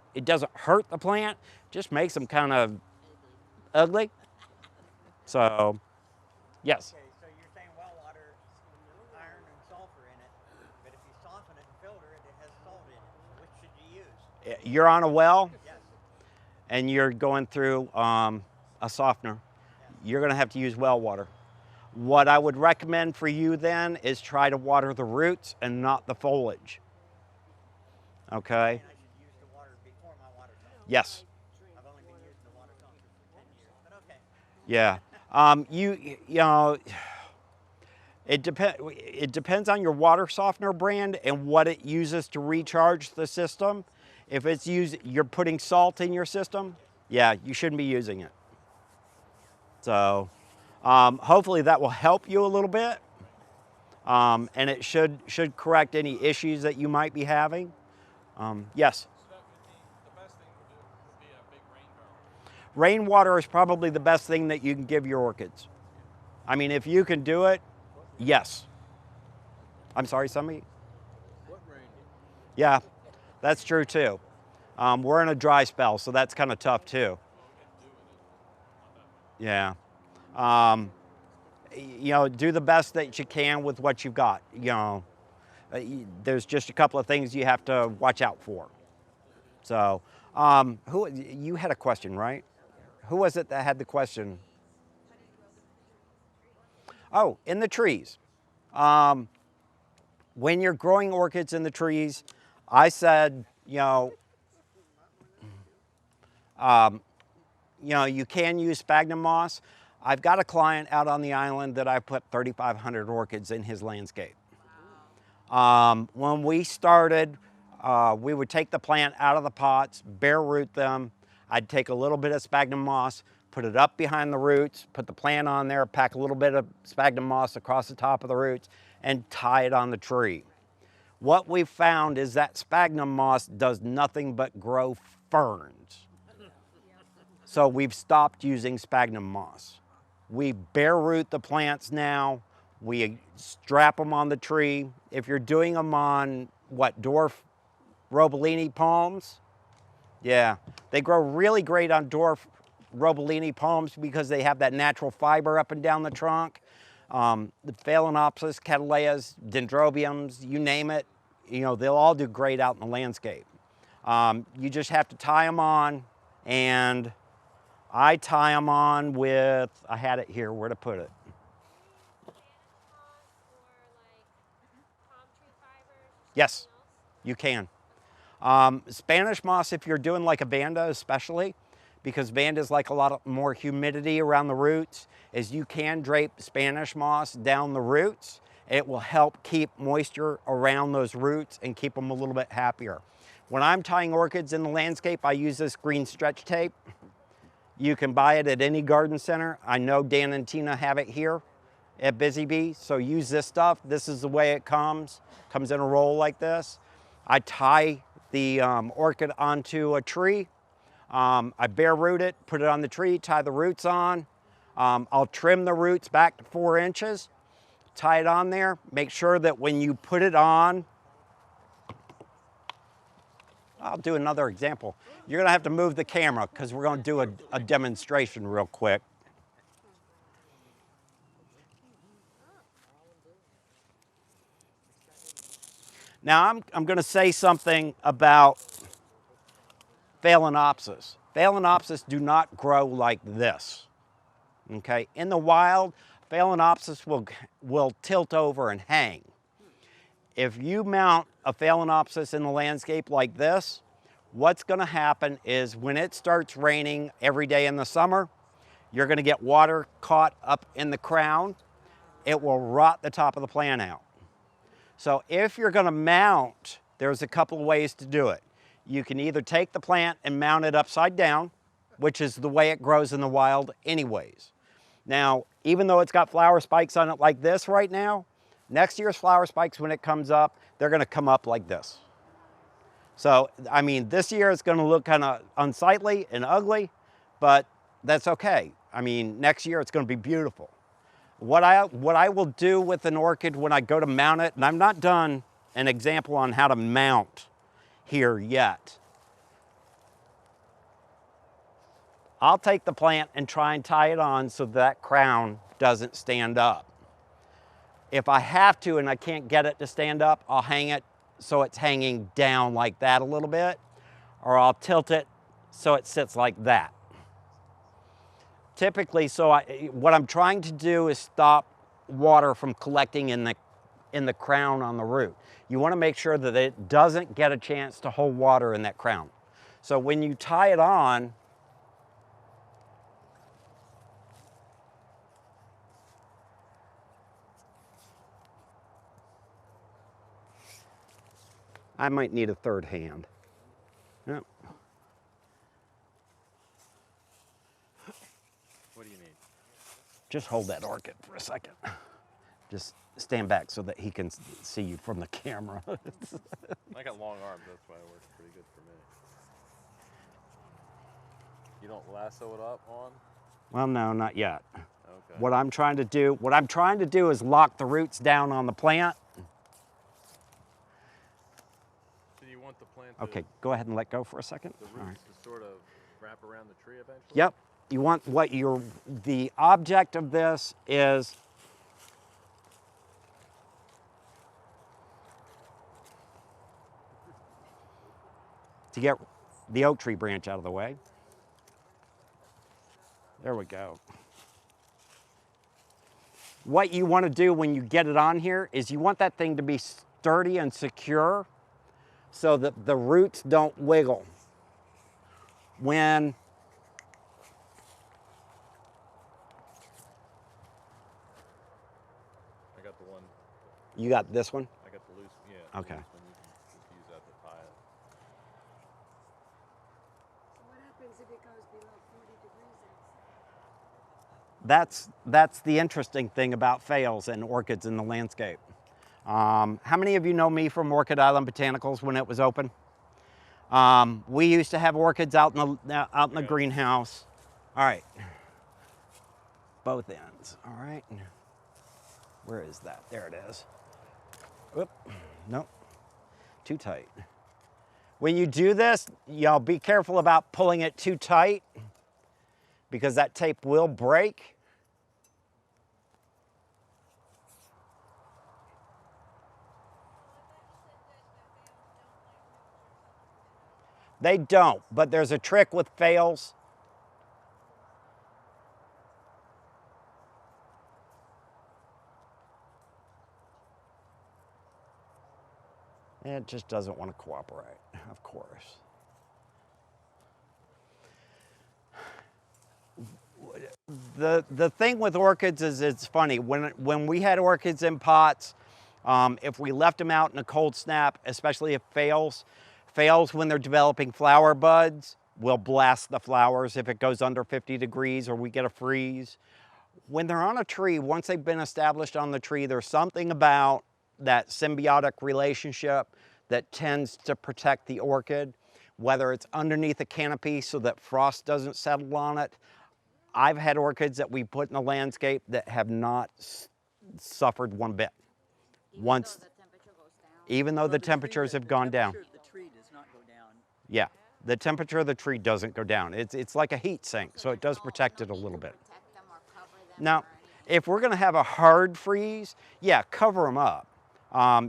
hurt the plant, just makes them kind of ugly. So, yes. Okay, so you're saying well water, iron and sulfur in it, but if you soften it and filter it, it has salt in it. Which should you use? You're on a well Yes. and you're going through a softener. You're gonna have to use well water. What I would recommend for you then is try to water the roots and not the foliage. Okay? And I should use the water before my water softener. Yes. I've only been using the water softener for 10 years, but okay. Yeah. It depends on your water softener brand and what it uses to recharge the system. If you're putting salt in your system, yeah, you shouldn't be using it. So hopefully that will help you a little bit. And it should correct any issues that you might be having. Yes? So that would be, the best thing to do would be a big rain barrel. Rainwater is probably the best thing that you can give your orchids. I mean, if you can do it, yes. I'm sorry, somebody? What rain? Yeah, that's true too. We're in a dry spell, so that's kind of tough too. Yeah. Do the best that you can with what you've got. There's just a couple of things you have to watch out for. So, you had a question, right? Who was it that had the question? Oh, in the trees. When you're growing orchids in the trees, I said, you can use sphagnum moss. I've got a client out on the island that I put 3,500 orchids in his landscape. When we started, we would take the plant out of the pots, bare root them. I'd take a little bit of sphagnum moss, put it up behind the roots, put the plant on there, pack a little bit of sphagnum moss across the top of the roots, and tie it on the tree. What we've found is that sphagnum moss does nothing but grow ferns. So we've stopped using sphagnum moss. We bare root the plants now. We strap them on the tree. If you're doing them on, what, dwarf Robellini palms? Yeah, they grow really great on dwarf Robellini palms because they have that natural fiber up and down the trunk. The Phalaenopsis, Cattleyas, Dendrobiums, you name it, you know, they'll all do great out in the landscape. You just have to tie them on, and I tie them on with, I had it here, where to put it? Yes, you can. Spanish moss, if you're doing like a vanda especially, because vandas like a lot more humidity around the roots, is you can drape Spanish moss down the roots. It will help keep moisture around those roots and keep them a little bit happier. When I'm tying orchids in the landscape, I use this green stretch tape. You can buy it at any garden center. I know Dan and Tina have it here at Busy Bee, so use this stuff. This is the way it comes in a roll like this. I tie the orchid onto a tree. I bare root it, put it on the tree, tie the roots on. I'll trim the roots back to 4 inches, tie it on there. Make sure that when you put it on, I'll do another example. You're gonna have to move the camera because we're gonna do a demonstration real quick. Now I'm gonna say something about Phalaenopsis. Phalaenopsis do not grow like this, okay? In the wild, Phalaenopsis will tilt over and hang. If you mount a Phalaenopsis in the landscape like this, what's gonna happen is when it starts raining every day in the summer, you're gonna get water caught up in the crown. It will rot the top of the plant out. So if you're gonna mount, there's a couple of ways to do it. You can either take the plant and mount it upside down, which is the way it grows in the wild anyways. Now, even though it's got flower spikes on it like this right now, next year's flower spikes, when it comes up, they're gonna come up like this. So, I mean, this year it's gonna look kind of unsightly and ugly, but that's okay. I mean, next year it's gonna be beautiful. What I will do with an orchid when I go to mount it, and I'm not done an example on how to mount here yet. I'll take the plant and try and tie it on so that crown doesn't stand up. If I have to and I can't get it to stand up, I'll hang it so it's hanging down like that a little bit, or I'll tilt it so it sits like that. Typically, what I'm trying to do is stop water from collecting in the crown on the root. You want to make sure that it doesn't get a chance to hold water in that crown. So when you tie it on, I might need a third hand. Yep. What do you need? Just hold that orchid for a second. Just stand back so that he can see you from the camera. I got long arms, that's why it works pretty good for me. You don't lasso it up on? Well, no, not yet. Okay. What I'm trying to do is lock the roots down on the plant. So you want the plant to, Okay, go ahead and let go for a second. the roots All right. to sort of wrap around the tree eventually? Yep. You want the object of this is to get the oak tree branch out of the way. There we go. What you want to do when you get it on here is you want that thing to be sturdy and secure so that the roots don't wiggle. You got this one? I got the loose, yeah. the Okay. loose one, you can just use that to tie it. So what happens if it goes below 40 degrees outside? That's the interesting thing about phales and orchids in the landscape. How many of you know me from Orchid Island Botanicals when it was open? We used to have orchids out in the greenhouse. All right, both ends. All right, where is that? There it is. Oop, nope, too tight. When you do this, y'all be careful about pulling it too tight because that tape will break. They don't, but there's a trick with phales. It just doesn't want to cooperate, of course. The thing with orchids is it's funny. When we had orchids in pots, if we left them out in a cold snap, especially if phales when they're developing flower buds, will blast the flowers if it goes under 50 degrees or we get a freeze. When they're on a tree, once they've been established on the tree, there's something about that symbiotic relationship that tends to protect the orchid, whether it's underneath a canopy so that frost doesn't settle on it. I've had orchids that we put in the landscape that have not suffered one bit. Once, even though the temperatures have gone down. The temperature of the tree does not go down. Yeah, the temperature of the tree doesn't go down. It's like a heat sink, so it does protect it a little bit. Protect them or cover them Now, or if we're gonna have a hard freeze, yeah, cover them up.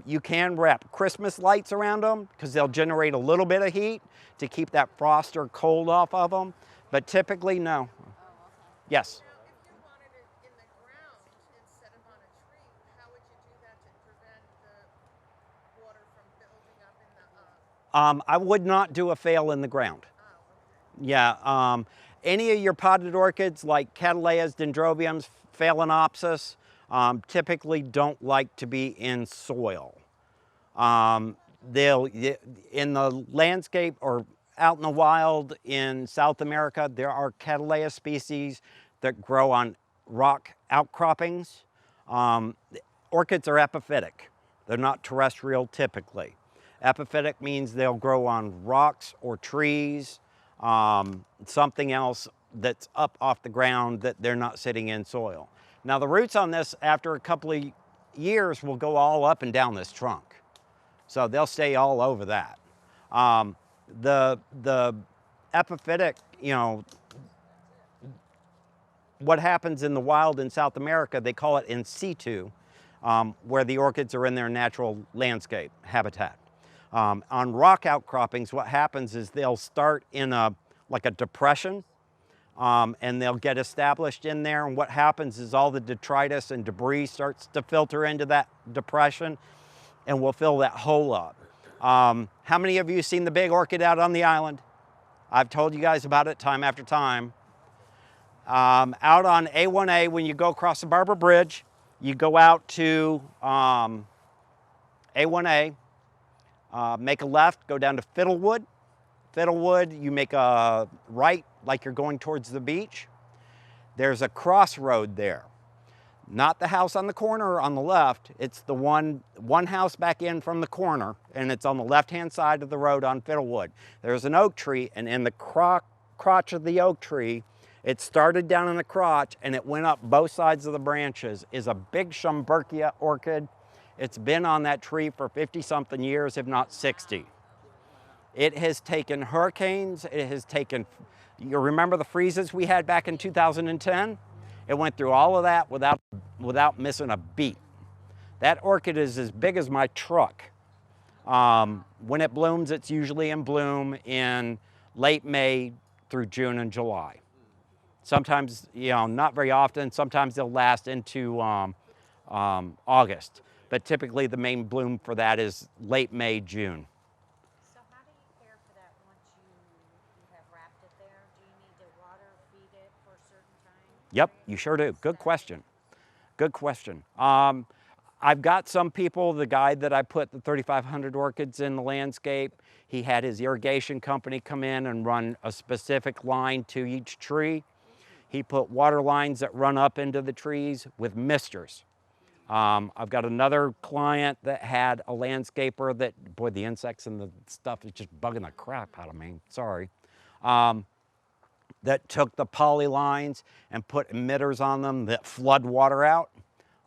You can wrap Christmas lights around them because they'll generate a little bit of heat to keep that frost or cold off of them, but typically, no. Yes? Now, if you wanted it in the ground instead of on a tree, how would you do that to prevent the water from building up in the I would not do a phale in the ground. Oh, okay. Yeah, any of your potted orchids like Cattleyas, Dendrobiums, Phalaenopsis, typically don't like to be in soil. They'll, in the landscape or out in the wild in South America, there are Cattleya species that grow on rock outcroppings. Orchids are epiphytic. They're not terrestrial typically. Epiphytic means they'll grow on rocks or trees, something else that's up off the ground that they're not sitting in soil. Now the roots on this, after a couple of years, will go all up and down this trunk. So they'll stay all over that. The epiphytic, you know, what happens in the wild in South America, they call it in situ, where the orchids are in their natural landscape habitat. On rock outcroppings, what happens is they'll start in like a depression, and they'll get established in there, and what happens is all the detritus and debris starts to filter into that depression and will fill that hole up. How many of you have seen the big orchid out on the island? I've told you guys about it time after time. Out on A1A, when you go across the Barber Bridge, you go out to A1A, make a left, go down to Fiddlewood. Fiddlewood, you make a right like you're going towards the beach. There's a crossroad there. Not the house on the corner on the left, it's the one house back in from the corner, and it's on the left-hand side of the road on Fiddlewood. There's an oak tree, and in the crotch of the oak tree, it started down in the crotch and it went up both sides of the branches, is a big Schomburgkia orchid. It's been on that tree for 50-something years, if not 60. It has taken hurricanes, it has taken, you remember the freezes we had back in 2010? It went through all of that without missing a beat. That orchid is as big as my truck. When it blooms, it's usually in bloom in late May through June and July. Sometimes, you know, not very often, sometimes they'll last into August. But typically the main bloom for that is late May, June. So how do you care for that once you have wrapped it there? Do you need to water feed it for a certain time? Yep, you sure do. Good question. Good question. I've got some people, the guy that I put the 3,500 orchids in the landscape, he had his irrigation company come in and run a specific line to each tree. He put water lines that run up into the trees with misters. I've got another client that had a landscaper that, boy, the insects and the stuff is just bugging the crap out of me, sorry. That took the poly lines and put emitters on them that flood water out.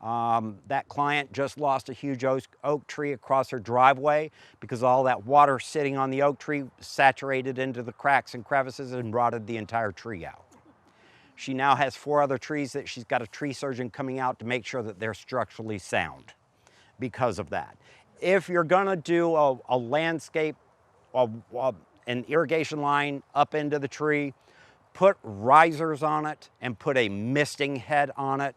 That client just lost a huge oak tree across her driveway because all that water sitting on the oak tree saturated into the cracks and crevices and rotted the entire tree out. She now has 4 other trees that she's got a tree surgeon coming out to make sure that they're structurally sound because of that. If you're gonna do a landscape, an irrigation line up into the tree, put risers on it and put a misting head on it.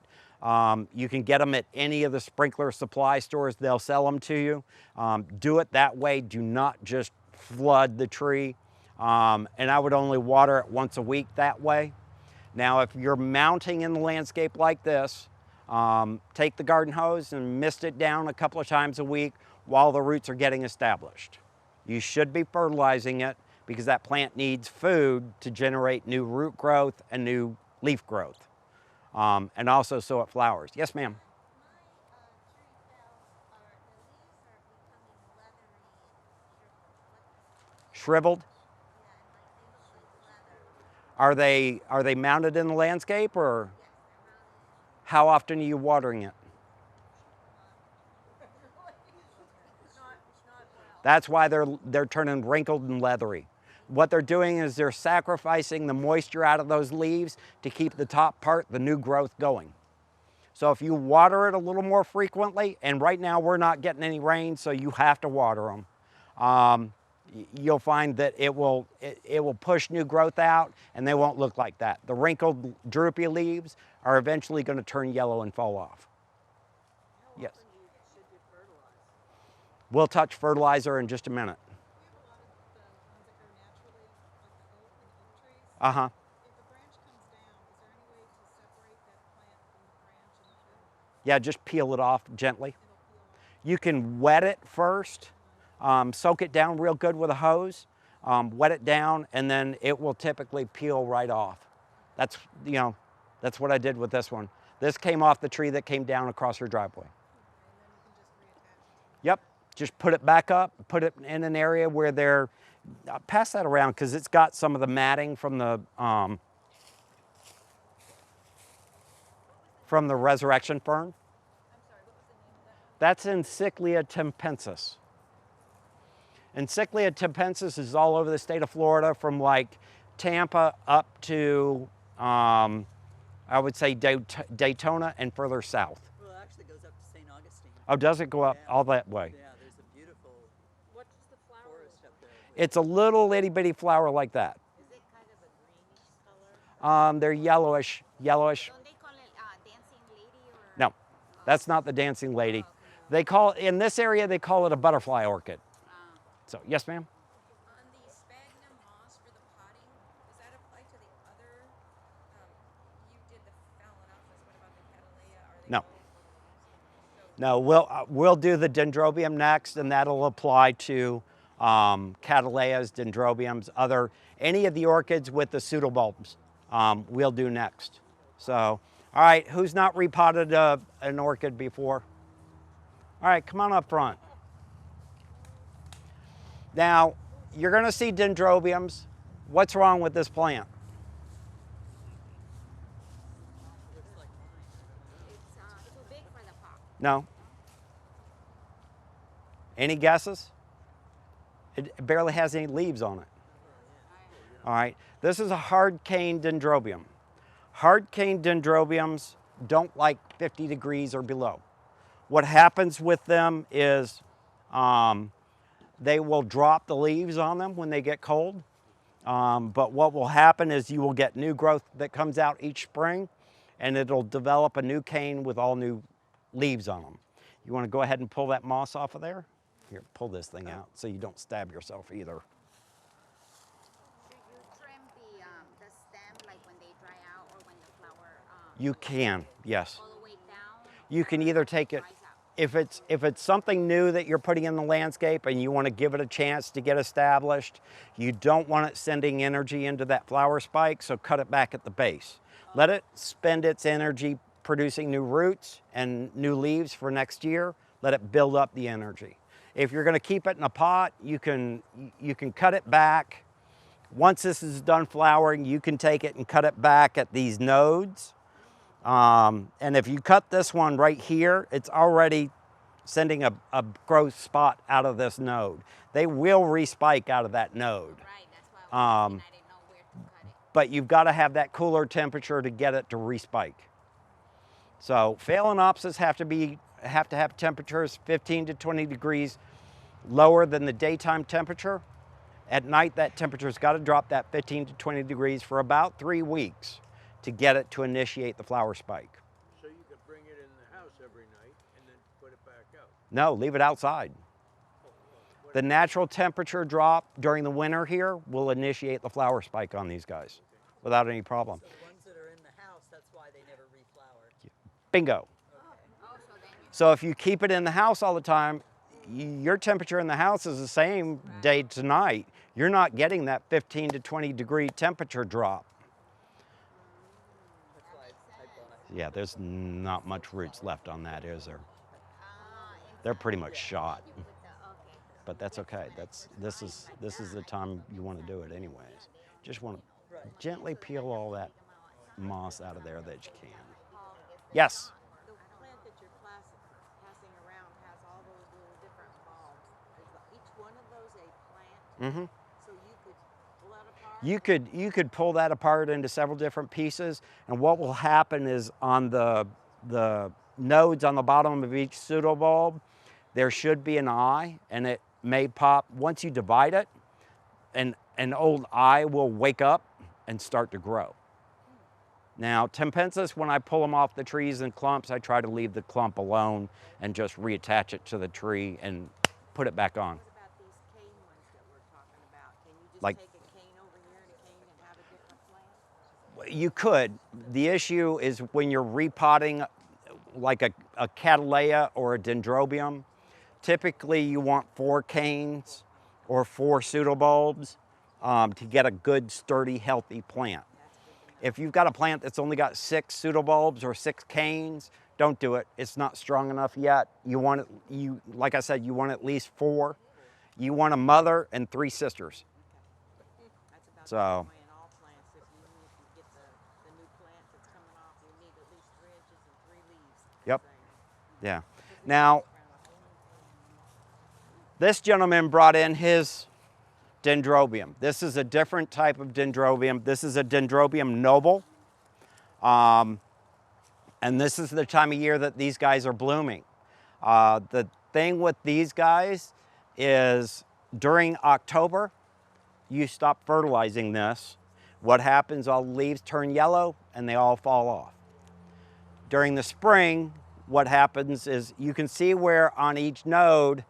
You can get them at any of the sprinkler supply stores. They'll sell them to you. Do it that way. Do not just flood the tree. And I would only water it once a week that way. Now, if you're mounting in the landscape like this, take the garden hose and mist it down a couple of times a week while the roots are getting established. You should be fertilizing it because that plant needs food to generate new root growth and new leaf growth. And also so it flowers. Yes, ma'am. Shriveled? Are they mounted in the landscape, or how often are you watering it? That's why they're turning wrinkled and leathery. What they're doing is they're sacrificing the moisture out of those leaves to keep the top part, the new growth, going. So if you water it a little more frequently, and right now we're not getting any rain, so you have to water them, you'll find that it will push new growth out and they won't look like that. The wrinkled, droopy leaves are eventually going to turn yellow and fall off. Yes. We'll touch fertilizer in just a minute. Uh-huh. Yeah, just peel it off gently. You can wet it first, soak it down real good with a hose, wet it down, and then it will typically peel right off. That's what I did with this one. This came off the tree that came down across her driveway. Yep, just put it back up, put it in an area where they're, pass that around because it's got some of the matting from the resurrection fern. That's Encyclia tempensis. Encyclia tempensis is all over the state of Florida, from like Tampa up to, I would say Daytona and further south. Well, it actually goes up to St. Augustine. Oh, does it go up all that way? Yeah, there's a beautiful What's the flower? forest up there. It's a little itty bitty flower like that. Is it kind of a greenish color? They're yellowish. Don't they call it dancing lady or? No, that's not the dancing lady. They call, in this area, they call it a butterfly orchid. So, yes, ma'am? On the sphagnum moss for the potting, does that apply to the other? You did the Phalaenopsis. What about the Cattleya? Are they No. both? No, we'll do the dendrobium next, and that'll apply to cattleyas, dendrobiums, any of the orchids with the pseudobulbs. We'll do next. So, all right, who's not repotted an orchid before? All right, come on up front. Now, you're going to see dendrobiums. What's wrong with this plant? It's too big for the pot. No? Any guesses? It barely has any leaves on it. All right, this is a hard cane dendrobium. Hard cane dendrobiums don't like 50 degrees or below. What happens with them is they will drop the leaves on them when they get cold. But what will happen is you will get new growth that comes out each spring, and it'll develop a new cane with all new leaves on them. You want to go ahead and pull that moss off of there? Here, pull this thing out so you don't stab yourself either. Should you trim the stem like when they dry out or when the flower You can, yes. all the way down? You can either take it, Dries out. if it's something new that you're putting in the landscape and you want to give it a chance to get established, you don't want it sending energy into that flower spike, so cut it back at the base. Let it spend its energy producing new roots and new leaves for next year. Let it build up the energy. If you're going to keep it in a pot, you can cut it back. Once this is done flowering, you can take it and cut it back at these nodes. And if you cut this one right here, it's already sending a growth spot out of this node. They will respike out of that node. Right, that's why I was thinking I didn't know where to cut it. But you've got to have that cooler temperature to get it to respike. So phalaenopsis have to have temperatures 15 to 20 degrees lower than the daytime temperature. At night, that temperature's got to drop that 15 to 20 degrees for about 3 weeks to get it to initiate the flower spike. So you could bring it in the house every night and then put it back out. No, leave it outside. The natural temperature drop during the winter here will initiate the flower spike on these guys without any problem. So the ones that are in the house, that's why they never reflower. Bingo. So if you keep it in the house all the time, your temperature in the house is the same day to night. You're not getting that 15 to 20 degree temperature drop. That's why I bought. Yeah, there's not much roots left on that, is there? They're pretty much shot. But that's okay. This is the time you want to do it anyways. Just want to gently peel all that moss out of there that you can. Yes. The plant that you're passing around has all those little different bulbs. Is each one of those a plant? Mm-hmm. So you could pull that apart? You could pull that apart into several different pieces, and what will happen is on the nodes on the bottom of each pseudobulb, there should be an eye, and it may pop. Once you divide it, an old eye will wake up and start to grow. Now, Tempensis, when I pull them off the trees in clumps, I try to leave the clump alone and just reattach it to the tree and put it back on. What about these cane ones that we're talking about? Can you just Like- take a cane over here and a cane and have a different plant? You could. The issue is when you're repotting like a Cattleya or a Dendrobium, typically you want 4 canes or 4 pseudobulbs to get a good, sturdy, healthy plant. If you've got a plant that's only got 6 pseudobulbs or 6 canes, don't do it. It's not strong enough yet. You want it, like I said, you want at least 4. You want a mother and 3 sisters. That's about So- the same way in all plants. If you get the new plant that's coming off, you need at least 3 inches and 3 leaves. Yep. Same. Yeah. Now, this gentleman brought in his Dendrobium. This is a different type of Dendrobium. This is a Dendrobium noble. And this is the time of year that these guys are blooming. The thing with these guys is during October, you stop fertilizing this. What happens, all the leaves turn yellow and they all fall off. During the spring, what happens is you can see where on each node,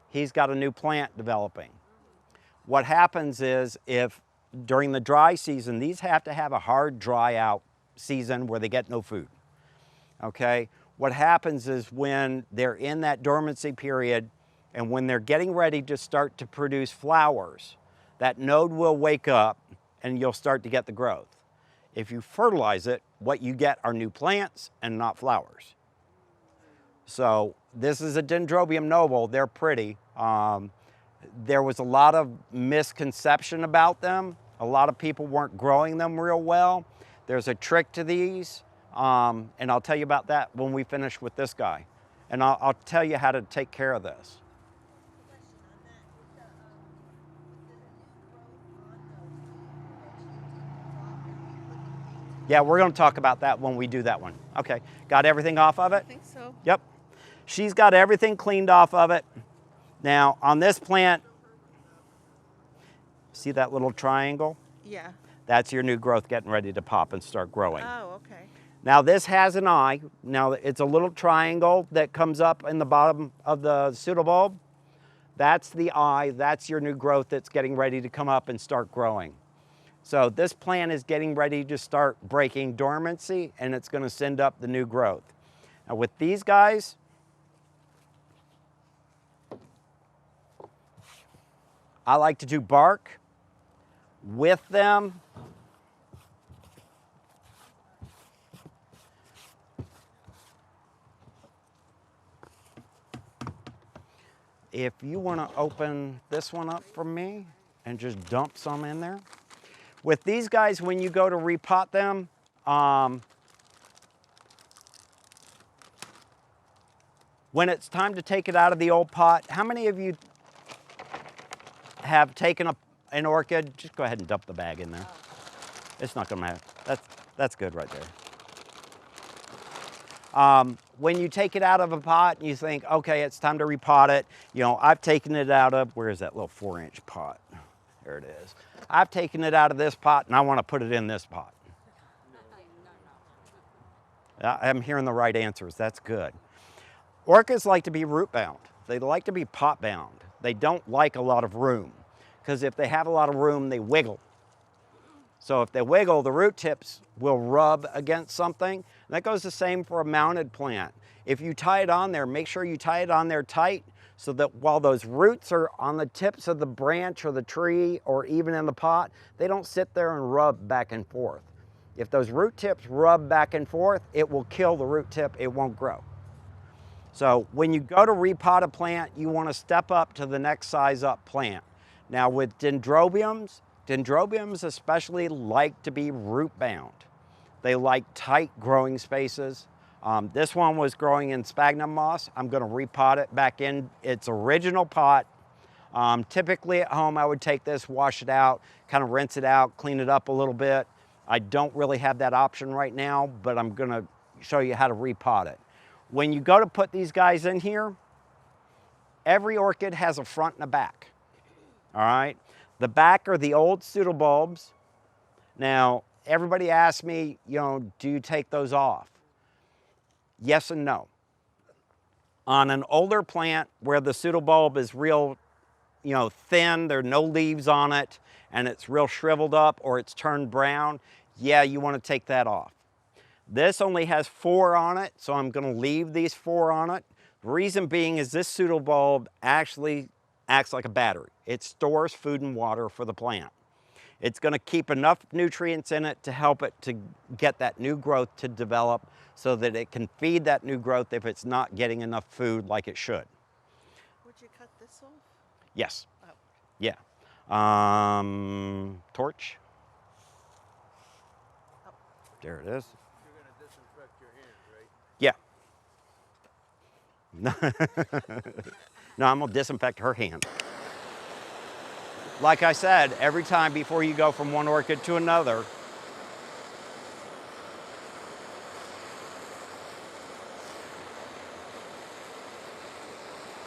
he's got a new plant developing. What happens is if during the dry season, these have to have a hard dry out season where they get no food, okay? What happens is when they're in that dormancy period and when they're getting ready to start to produce flowers, that node will wake up and you'll start to get the growth. If you fertilize it, what you get are new plants and not flowers. So this is a Dendrobium noble. They're pretty. There was a lot of misconception about them. A lot of people weren't growing them real well. There's a trick to these, and I'll tell you about that when we finish with this guy. And I'll tell you how to take care of this. Yeah, we're going to talk about that when we do that one. Okay, got everything off of it? I think so. Yep. She's got everything cleaned off of it. Now, on this plant, see that little triangle? Yeah. That's your new growth getting ready to pop and start growing. Oh, okay. Now, this has an eye. Now, it's a little triangle that comes up in the bottom of the pseudobulb. That's the eye. That's your new growth that's getting ready to come up and start growing. So this plant is getting ready to start breaking dormancy, and it's going to send up the new growth. Now, with these guys, I like to do bark with them. If you want to open this one up for me and just dump some in there. With these guys, when you go to repot them, when it's time to take it out of the old pot, how many of you have taken an orchid? Just go ahead and dump the bag in there. It's not gonna matter. That's good right there. When you take it out of a pot and you think, okay, it's time to repot it, you know, I've taken it out of, where is that little 4-inch pot? There it is. I've taken it out of this pot and I want to put it in this pot. I'm hearing the right answers. That's good. Orchids like to be root bound. They like to be pot bound. They don't like a lot of room, because if they have a lot of room, they wiggle. So if they wiggle, the root tips will rub against something. And that goes the same for a mounted plant. If you tie it on there, make sure you tie it on there tight, so that while those roots are on the tips of the branch or the tree or even in the pot, they don't sit there and rub back and forth. If those root tips rub back and forth, it will kill the root tip. It won't grow. So when you go to repot a plant, you want to step up to the next size up plant. Now with dendrobiums especially like to be root bound. They like tight growing spaces. This one was growing in sphagnum moss. I'm going to repot it back in its original pot. Typically at home I would take this, wash it out, kind of rinse it out, clean it up a little bit. I don't really have that option right now, but I'm going to show you how to repot it. When you go to put these guys in here, every orchid has a front and a back. All right? The back are the old pseudobulbs. Now, everybody asks me, you know, do you take those off? Yes and no. On an older plant where the pseudobulb is real, you know, thin, there are no leaves on it, and it's real shriveled up or it's turned brown, yeah, you want to take that off. This only has 4 on it, so I'm going to leave these 4 on it. The reason being is this pseudobulb actually acts like a battery. It stores food and water for the plant. It's going to keep enough nutrients in it to help it to get that new growth to develop, so that it can feed that new growth if it's not getting enough food like it should. Would you cut this off? Yes. Oh. Yeah. Torch. Oh. There it is. You're gonna disinfect your hands, right? Yeah. No, I'm gonna disinfect her hand. Like I said, every time before you go from one orchid to another,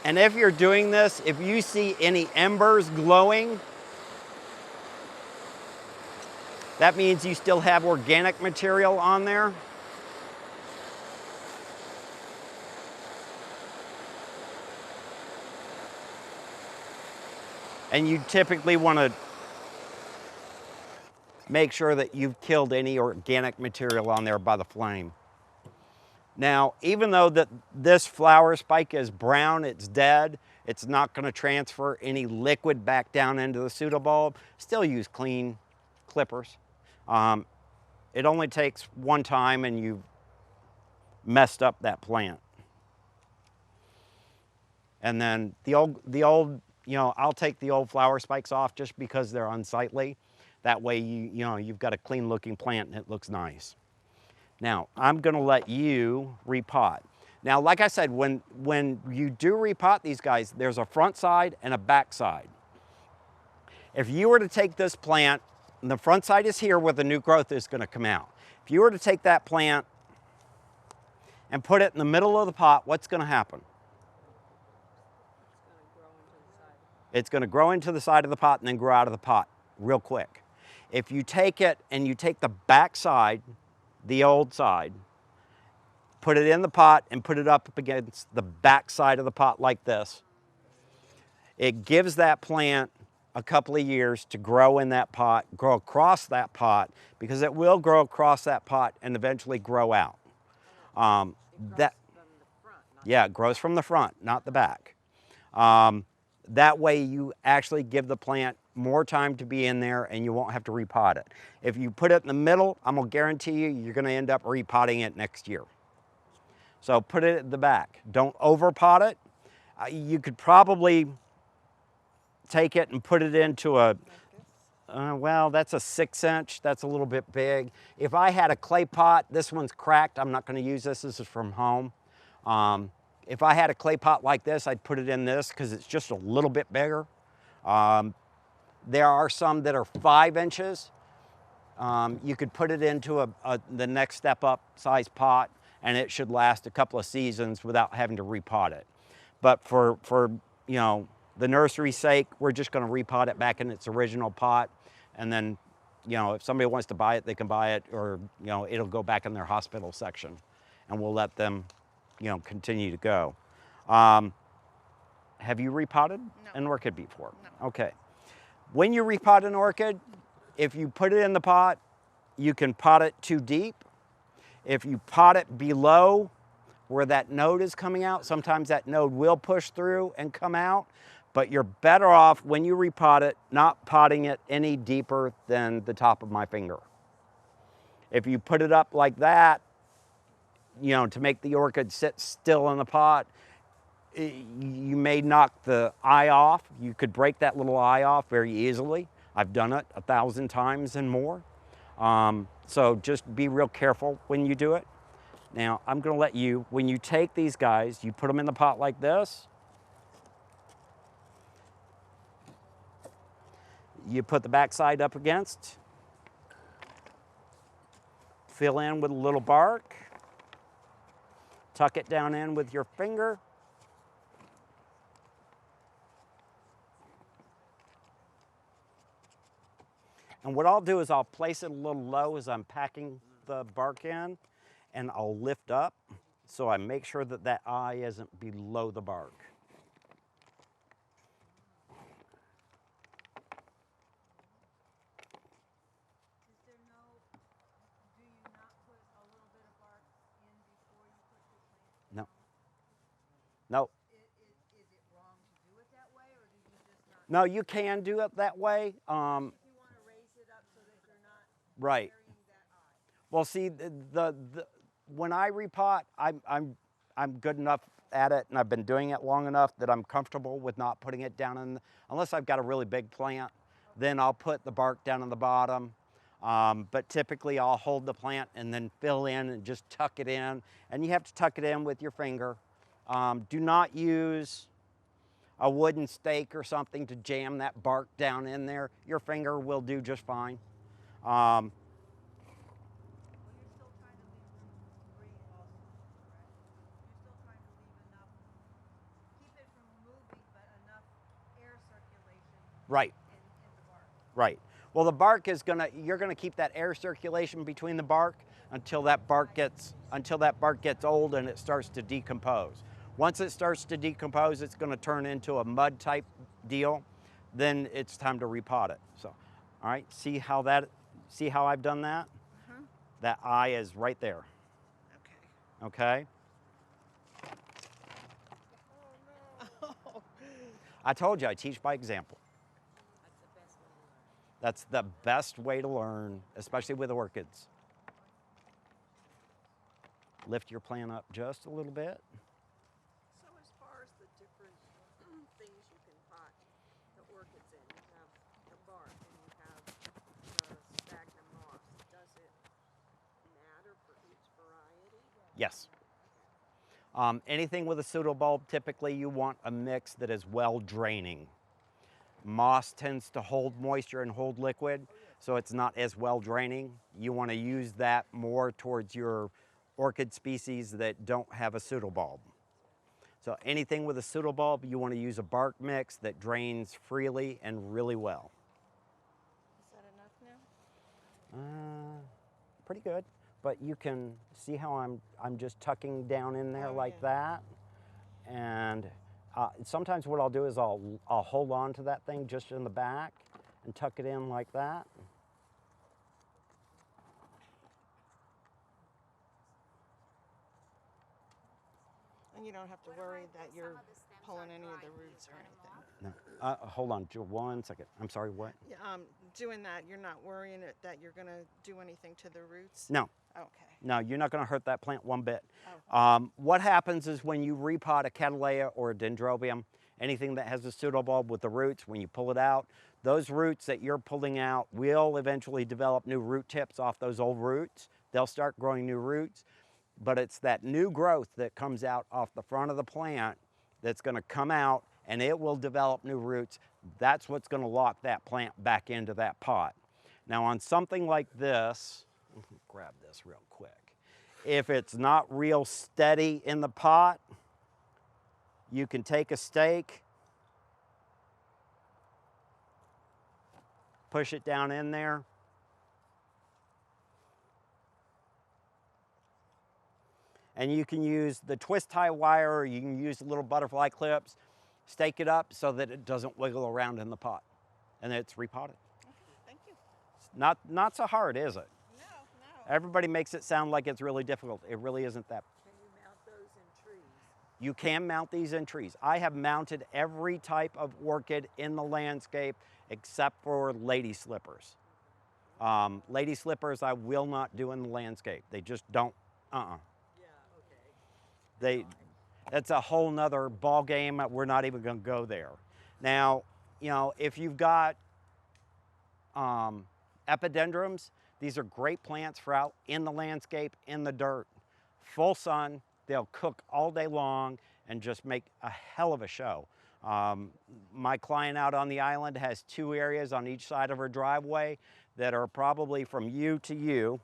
and if you're doing this, if you see any embers glowing, that means you still have organic material on there. And you typically want to make sure that you've killed any organic material on there by the flame. Now, even though this flower spike is brown, it's dead, it's not going to transfer any liquid back down into the pseudobulb. Still use clean clippers. It only takes one time and you've messed up that plant. And then the old, you know, I'll take the old flower spikes off just because they're unsightly. That way, you know, you've got a clean looking plant and it looks nice. Now, I'm gonna let you repot. Now, like I said, when you do repot these guys, there's a front side and a back side. If you were to take this plant, and the front side is here where the new growth is gonna come out. If you were to take that plant and put it in the middle of the pot, what's gonna happen? It's going to grow into the side of the pot and then grow out of the pot real quick. If you take it and you take the back side, the old side, put it in the pot and put it up against the back side of the pot like this, it gives that plant a couple of years to grow in that pot, grow across that pot, because it will grow across that pot and eventually grow out. Yeah, it grows from the front, not the back. That way you actually give the plant more time to be in there and you won't have to repot it. If you put it in the middle, I'm gonna guarantee you, you're gonna end up repotting it next year. So put it at the back. Don't overpot it. You could probably take it and put it into a, well, that's a 6-inch. That's a little bit big. If I had a clay pot, this one's cracked. I'm not gonna use this. This is from home. If I had a clay pot like this, I'd put it in this because it's just a little bit bigger. There are some that are 5 inches. You could put it into the next step up size pot and it should last a couple of seasons without having to repot it. But for you know, the nursery's sake, we're just gonna repot it back in its original pot. And then, you know, if somebody wants to buy it, they can buy it, or, you know, it'll go back in their hospital section and we'll let them, you know, continue to go. Have you repotted an orchid before? No. Okay. When you repot an orchid, if you put it in the pot, you can pot it too deep. If you pot it below where that node is coming out, sometimes that node will push through and come out, but you're better off when you repot it, not potting it any deeper than the top of my finger. If you put it up like that, you know, to make the orchid sit still in the pot, you may knock the eye off. You could break that little eye off very easily. I've done it 1,000 times and more. So just be real careful when you do it. Now, I'm gonna let you, when you take these guys, you put them in the pot like this. You put the backside up against. Fill in with a little bark. Tuck it down in with your finger. And what I'll do is I'll place it a little low as I'm packing the bark in, and I'll lift up so I make sure that that eye isn't below the bark. Is there no, do you not put a little bit of bark in before you put your plant No. down? No. Is it wrong to do it that way, or do you just not? No, you can do it that way. If you want to raise it up so that you're not Right. burying that eye. Well, see, when I repot, I'm good enough at it, and I've been doing it long enough that I'm comfortable with not putting it down in, unless I've got a really big plant, then I'll put the bark down in the bottom. But typically I'll hold the plant and then fill in and just tuck it in. And you have to tuck it in with your finger. Do not use a wooden stake or something to jam that bark down in there. Your finger will do just fine. Well, you're still trying to leave room to breathe also, correct? You're still trying to leave enough, keep it from moving, but enough air circulation Right. in the bark. Right. Well, the bark is you're gonna keep that air circulation between the bark until that bark gets old and it starts to decompose. Once it starts to decompose, it's gonna turn into a mud type deal. Then it's time to repot it. So, all right, see how I've done that? That eye is right there. Okay. Okay? I told you I teach by example. That's the best way to learn, especially with orchids. Lift your plant up just a little bit. So as far as the different things you can pot the orchids in, you have the bark and you have the sphagnum moss. Does it matter for each variety? Yes. Anything with a pseudobulb, typically you want a mix that is well draining. Moss tends to hold moisture and hold liquid, so it's not as well draining. You want to use that more towards your orchid species that don't have a pseudobulb. So anything with a pseudobulb, you want to use a bark mix that drains freely and really well. Is that enough now? Pretty good, but you can see how I'm just tucking down in there Oh, like yeah. that. And sometimes what I'll do is I'll hold on to that thing just in the back and tuck it in like that. And you don't have to worry that you're pulling any of the roots or anything. No. Hold on, 1 second. I'm sorry, what? Yeah, doing that, you're not worrying that you're gonna do anything to the roots? No. Okay. No, you're not going to hurt that plant one bit. Oh. What happens is when you repot a Cattleya or a Dendrobium, anything that has a pseudobulb with the roots, when you pull it out, those roots that you're pulling out will eventually develop new root tips off those old roots. They'll start growing new roots, but it's that new growth that comes out off the front of the plant that's going to come out and it will develop new roots. That's what's going to lock that plant back into that pot. Now on something like this, grab this real quick. If it's not real steady in the pot, you can take a stake, push it down in there, and you can use the twist tie wire, or you can use the little butterfly clips, stake it up so that it doesn't wiggle around in the pot, and it's repotted. Okay, thank you. Not so hard, is it? No, no. Everybody makes it sound like it's really difficult. It really isn't that. Can you mount those in trees? You can mount these in trees. I have mounted every type of orchid in the landscape except for lady slippers. Lady slippers I will not do in the landscape. They just don't, Yeah, okay. That's a whole nother ball game. We're not even gonna go there. Now, you know, if you've got epidendrums, these are great plants for out in the landscape, in the dirt. Full sun, they'll cook all day long and just make a hell of a show. My client out on the island has 2 areas on each side of her driveway that are probably from you to you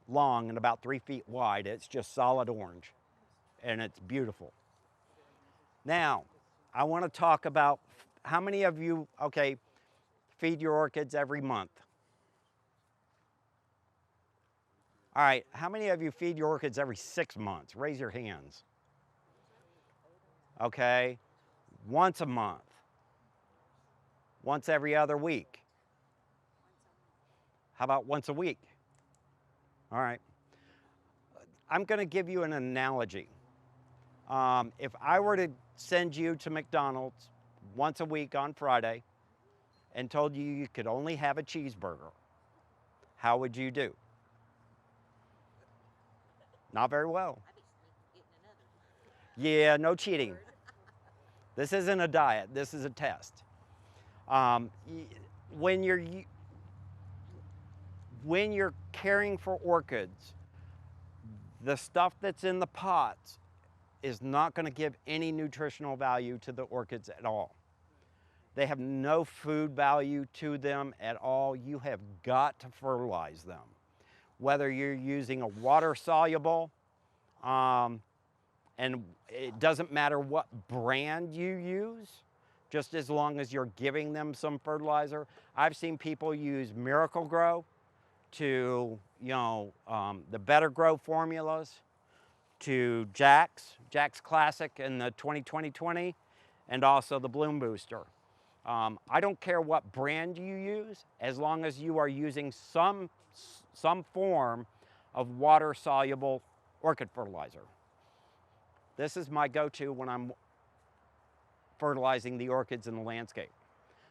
long and about 3 feet wide. It's just solid orange and it's beautiful. Now, I want to talk about how many of you, okay, feed your orchids every month? All right, how many of you feed your orchids every 6 months? Raise your hands. Okay, once a month. Once every other week. How about once a week? All right. I'm going to give you an analogy. If I were to send you to McDonald's once a week on Friday and told you you could only have a cheeseburger, how would you do? Not very well. Yeah, no cheating. This isn't a diet, this is a test. When you're caring for orchids, the stuff that's in the pots is not going to give any nutritional value to the orchids at all. They have no food value to them at all. You have got to fertilize them. Whether you're using a water soluble, and it doesn't matter what brand you use, just as long as you're giving them some fertilizer. I've seen people use Miracle Grow to, you know, the Better Grow formulas, to Jack's Classic in the 2020, and also the Bloom Booster. I don't care what brand you use, as long as you are using some form of water-soluble orchid fertilizer. This is my go-to when I'm fertilizing the orchids in the landscape.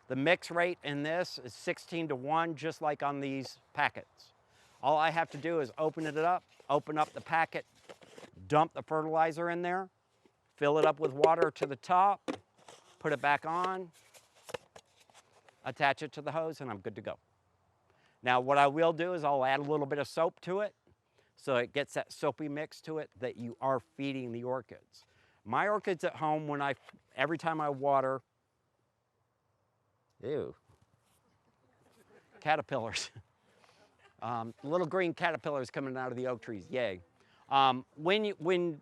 The mix rate in this is 16:1, just like on these packets. All I have to do is open it up, open up the packet, dump the fertilizer in there, fill it up with water to the top, put it back on, attach it to the hose, and I'm good to go. Now what I will do is I'll add a little bit of soap to it so it gets that soapy mix to it that you are feeding the orchids. My orchids at home, every time I water, ew, caterpillars. Little green caterpillars coming out of the oak trees, yay. When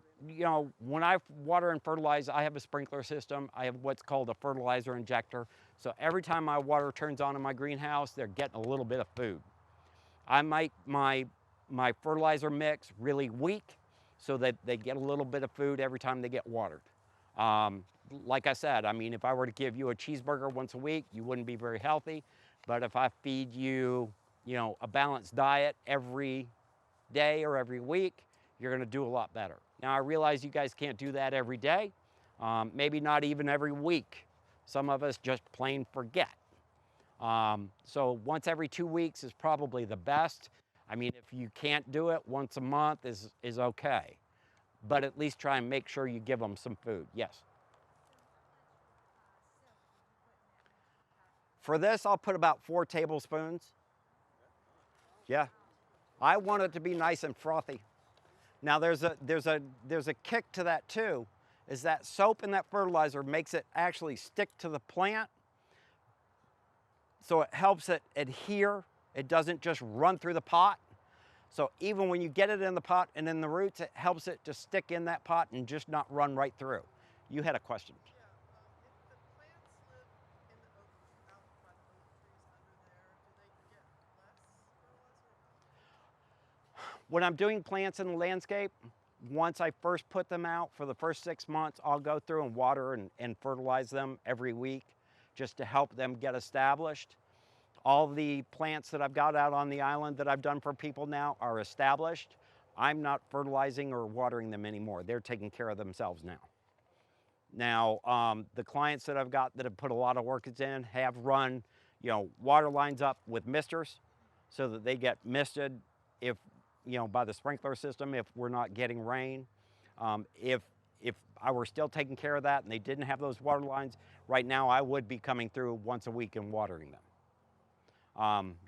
I water and fertilize, I have a sprinkler system. I have what's called a fertilizer injector. So every time my water turns on in my greenhouse, they're getting a little bit of food. I make my fertilizer mix really weak so that they get a little bit of food every time they get watered. Like I said, I mean, if I were to give you a cheeseburger once a week, you wouldn't be very healthy. But if I feed you, a balanced diet every day or every week, you're gonna do a lot better. Now I realize you guys can't do that every day, maybe not even every week. Some of us just plain forget. So once every 2 weeks is probably the best. I mean, if you can't do it, once a month is okay. But at least try and make sure you give them some food. Yes. For this, I'll put about 4 tablespoons. Yeah. I want it to be nice and frothy. Now there's a kick to that too, is that soap and that fertilizer makes it actually stick to the plant. So it helps it adhere. It doesn't just run through the pot. So even when you get it in the pot and in the roots, it helps it to stick in that pot and just not run right through. You had a question. Yeah, if the plants live in the oak, out by the oak trees under there, do they get less fertilizer? When I'm doing plants in the landscape, once I first put them out for the first 6 months, I'll go through and water and fertilize them every week just to help them get established. All the plants that I've got out on the island that I've done for people now are established. I'm not fertilizing or watering them anymore. They're taking care of themselves now. Now, the clients that I've got that have put a lot of orchids in have run, water lines up with misters so that they get misted if, by the sprinkler system if we're not getting rain. If I were still taking care of that and they didn't have those water lines, right now I would be coming through once a week and watering them.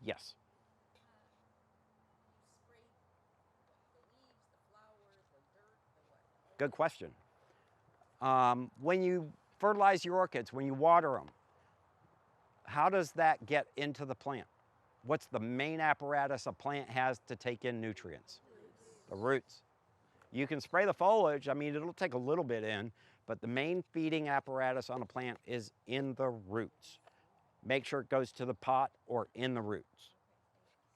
Yes. Good question. When you fertilize your orchids, when you water them, how does that get into the plant? What's the main apparatus a plant has to take in nutrients? The roots. You can spray the foliage, I mean, it'll take a little bit in, but the main feeding apparatus on a plant is in the roots. Make sure it goes to the pot or in the roots.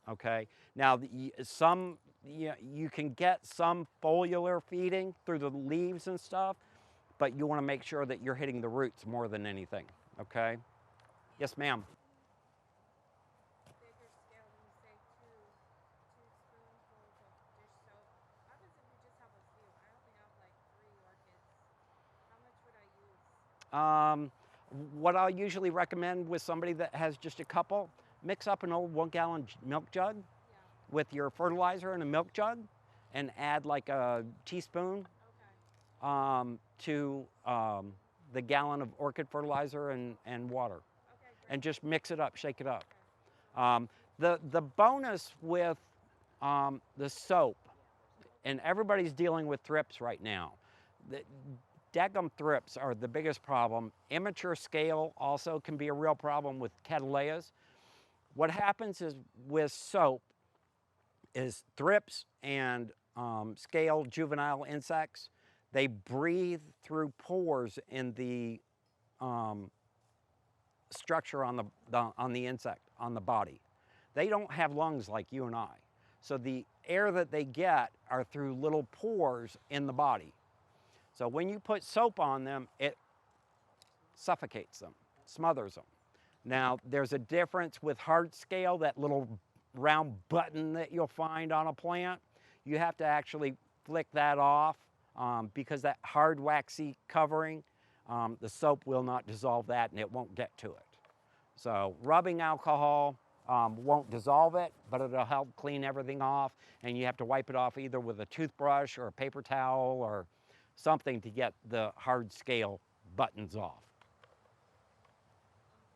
Okay? Now, you can get some foliar feeding through the leaves and stuff, but you want to make sure that you're hitting the roots more than anything. Okay? Yes, ma'am. Bigger scale when you say two spoonfuls of dish soap. What happens if you just have a few? I only have like 3 orchids. How much would I use? What I'll usually recommend with somebody that has just a couple, mix up an old 1-gallon milk jug with your fertilizer in a milk jug and add like a teaspoon to the gallon of orchid fertilizer and water. And just mix it up, shake it up. The bonus with the soap, and everybody's dealing with thrips right now. The daggum thrips are the biggest problem. Immature scale also can be a real problem with cattleyas. What happens is with soap is thrips and scale juvenile insects, they breathe through pores in the structure on the insect, on the body. They don't have lungs like you and I. So the air that they get are through little pores in the body. So when you put soap on them, it suffocates them, smothers them. Now, there's a difference with hard scale, that little round button that you'll find on a plant. You have to actually flick that off because that hard waxy covering, the soap will not dissolve that and it won't get to it. So rubbing alcohol won't dissolve it, but it'll help clean everything off, and you have to wipe it off either with a toothbrush or a paper towel or something to get the hard scale buttons off.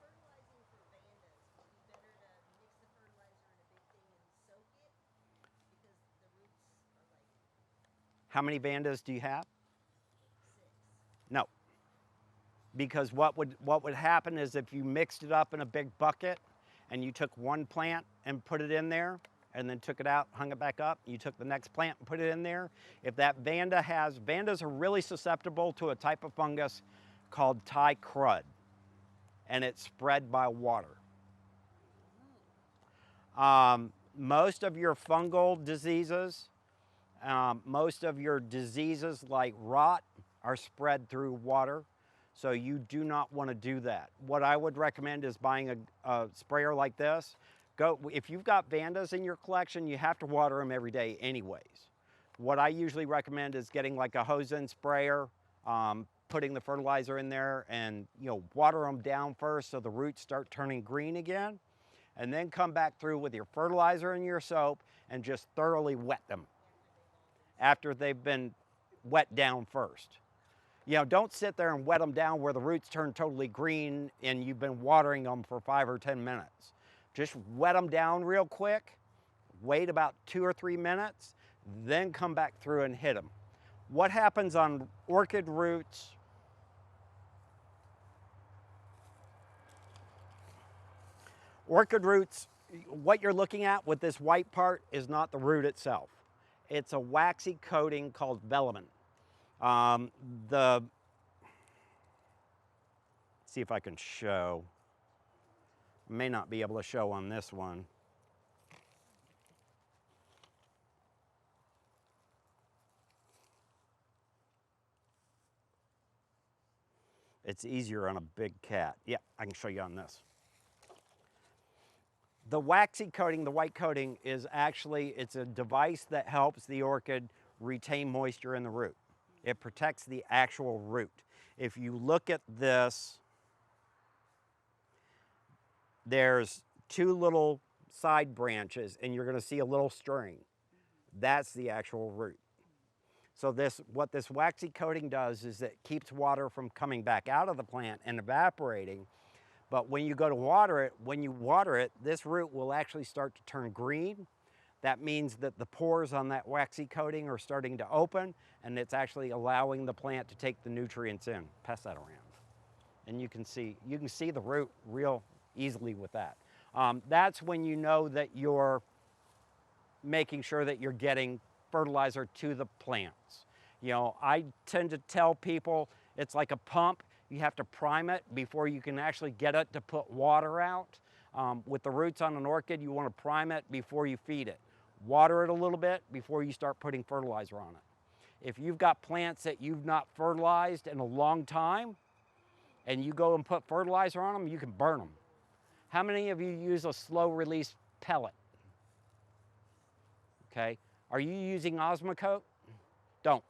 Fertilizing for vandas, would it be better to mix the fertilizer in a big thing and soak it? Because the roots are like... How many vandas do you have? 6. No. Because what would happen is if you mixed it up in a big bucket and you took one plant and put it in there and then took it out, hung it back up, you took the next plant and put it in there, if that vandas are really susceptible to a type of fungus called Thai crud, and it's spread by water. Most of your fungal diseases, most of your diseases like rot are spread through water. So you do not want to do that. What I would recommend is buying a sprayer like this. If you've got vandas in your collection, you have to water them every day anyways. What I usually recommend is getting like a hose-in sprayer, putting the fertilizer in there and, you know, water them down first so the roots start turning green again, and then come back through with your fertilizer and your soap and just thoroughly wet them after they've been wet down first. You know, don't sit there and wet them down where the roots turn totally green and you've been watering them for 5 or 10 minutes. Just wet them down real quick, wait about 2 or 3 minutes, then come back through and hit them. What happens on orchid roots? Orchid roots, what you're looking at with this white part is not the root itself. It's a waxy coating called velamen. See if I can show. May not be able to show on this one. It's easier on a big cat. Yeah, I can show you on this. The waxy coating, the white coating, is actually, it's a device that helps the orchid retain moisture in the root. It protects the actual root. If you look at this, there's 2 little side branches and you're gonna see a little string. That's the actual root. So what this waxy coating does is it keeps water from coming back out of the plant and evaporating. But when you go to water it, when you water it, this root will actually start to turn green. That means that the pores on that waxy coating are starting to open and it's actually allowing the plant to take the nutrients in. Pass that around. And you can see the root real easily with that. That's when you know that you're making sure that you're getting fertilizer to the plants. You know, I tend to tell people it's like a pump. You have to prime it before you can actually get it to put water out. With the roots on an orchid, you want to prime it before you feed it. Water it a little bit before you start putting fertilizer on it. If you've got plants that you've not fertilized in a long time and you go and put fertilizer on them, you can burn them. How many of you use a slow release pellet? Okay, are you using Osmocote? Don't.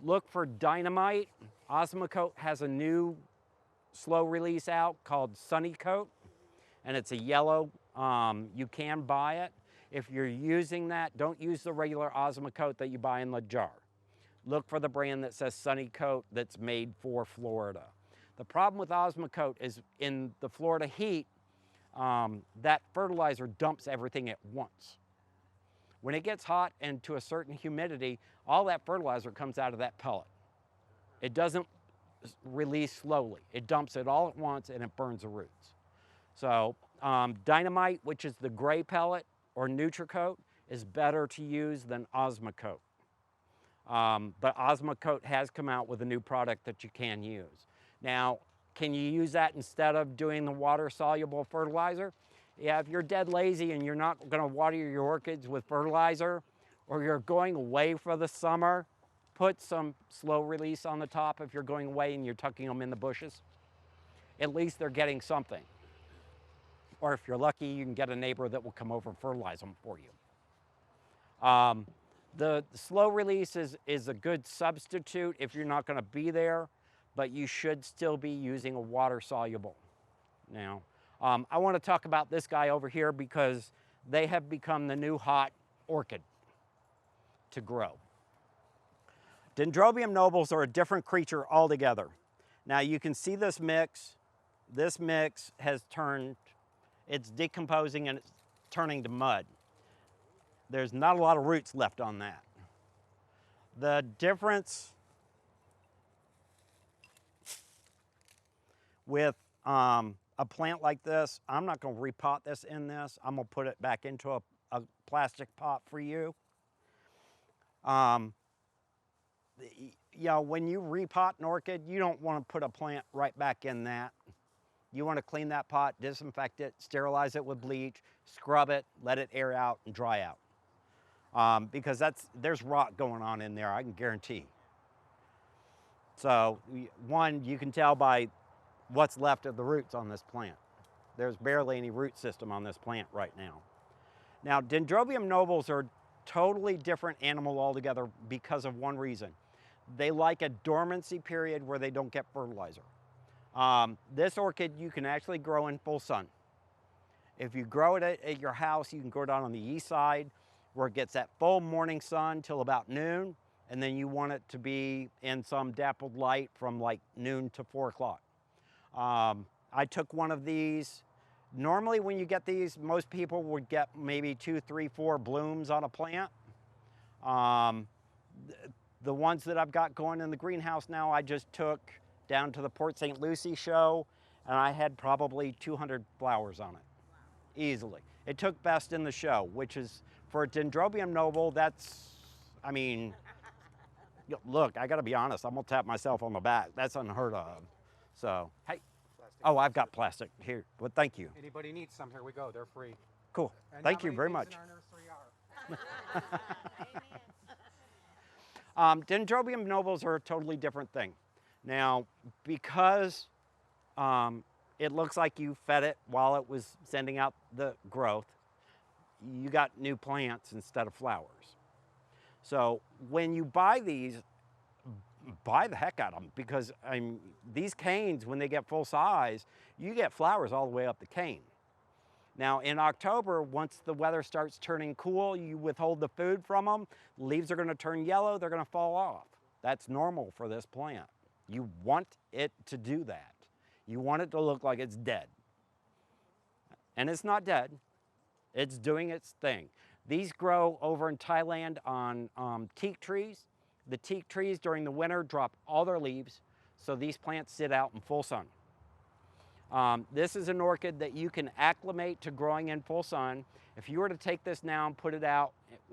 Look for Dynamite. Osmocote has a new slow release out called Sunny Coat, and it's a yellow. You can buy it. If you're using that, don't use the regular Osmocote that you buy in the jar. Look for the brand that says Sunny Coat that's made for Florida. The problem with Osmocote is in the Florida heat, that fertilizer dumps everything at once. When it gets hot and to a certain humidity, all that fertilizer comes out of that pellet. It doesn't release slowly. It dumps it all at once and it burns the roots. So Dynamite, which is the gray pellet, or Nutricote, is better to use than Osmocote. But Osmocote has come out with a new product that you can use. Now, can you use that instead of doing the water-soluble fertilizer? Yeah, if you're dead lazy and you're not gonna water your orchids with fertilizer, or you're going away for the summer, put some slow release on the top if you're going away and you're tucking them in the bushes. At least they're getting something. Or if you're lucky, you can get a neighbor that will come over and fertilize them for you. The slow release is a good substitute if you're not gonna be there, but you should still be using a water soluble. Now, I wanna talk about this guy over here because they have become the new hot orchid to grow. Dendrobium nobles are a different creature altogether. Now you can see this mix. This mix has turned, it's decomposing and it's turning to mud. There's not a lot of roots left on that. The difference with a plant like this, I'm not gonna repot this in this. I'm gonna put it back into a plastic pot for you. You know, when you repot an orchid, you don't want to put a plant right back in that. You want to clean that pot, disinfect it, sterilize it with bleach, scrub it, let it air out and dry out. Because there's rot going on in there, I can guarantee. So, one, you can tell by what's left of the roots on this plant. There's barely any root system on this plant right now. Now, Dendrobium nobles are totally different animal altogether because of one reason. they like a dormancy period where they don't get fertilizer. This orchid you can actually grow in full sun. If you grow it at your house, you can grow it out on the east side where it gets that full morning sun till about noon, and then you want it to be in some dappled light from like noon to 4 o'clock. I took one of these. Normally when you get these, most people would get maybe 2, 3, 4 blooms on a plant. The ones that I've got going in the greenhouse now, I just took down to the Port St. Lucie show, and I had probably 200 flowers on it. Easily. It took best in the show, which is, for a Dendrobium noble, that's, I mean, look, I gotta be honest, I'm gonna tap myself on the back. That's unheard of. So, hey, oh, I've got plastic here, well, thank you. Anybody needs some, here we go, they're free. Cool, And thank how you many very things much. in our nursery are? Dendrobium nobles are a totally different thing. Now, because it looks like you fed it while it was sending out the growth, you got new plants instead of flowers. So when you buy these, buy the heck out of them, because these canes, when they get full size, you get flowers all the way up the cane. Now in October, once the weather starts turning cool, you withhold the food from them, leaves are gonna turn yellow, they're gonna fall off. That's normal for this plant. You want it to do that. You want it to look like it's dead. And it's not dead, it's doing its thing. These grow over in Thailand on teak trees. The teak trees during the winter drop all their leaves, so these plants sit out in full sun. This is an orchid that you can acclimate to growing in full sun. If you were to take this now and put it out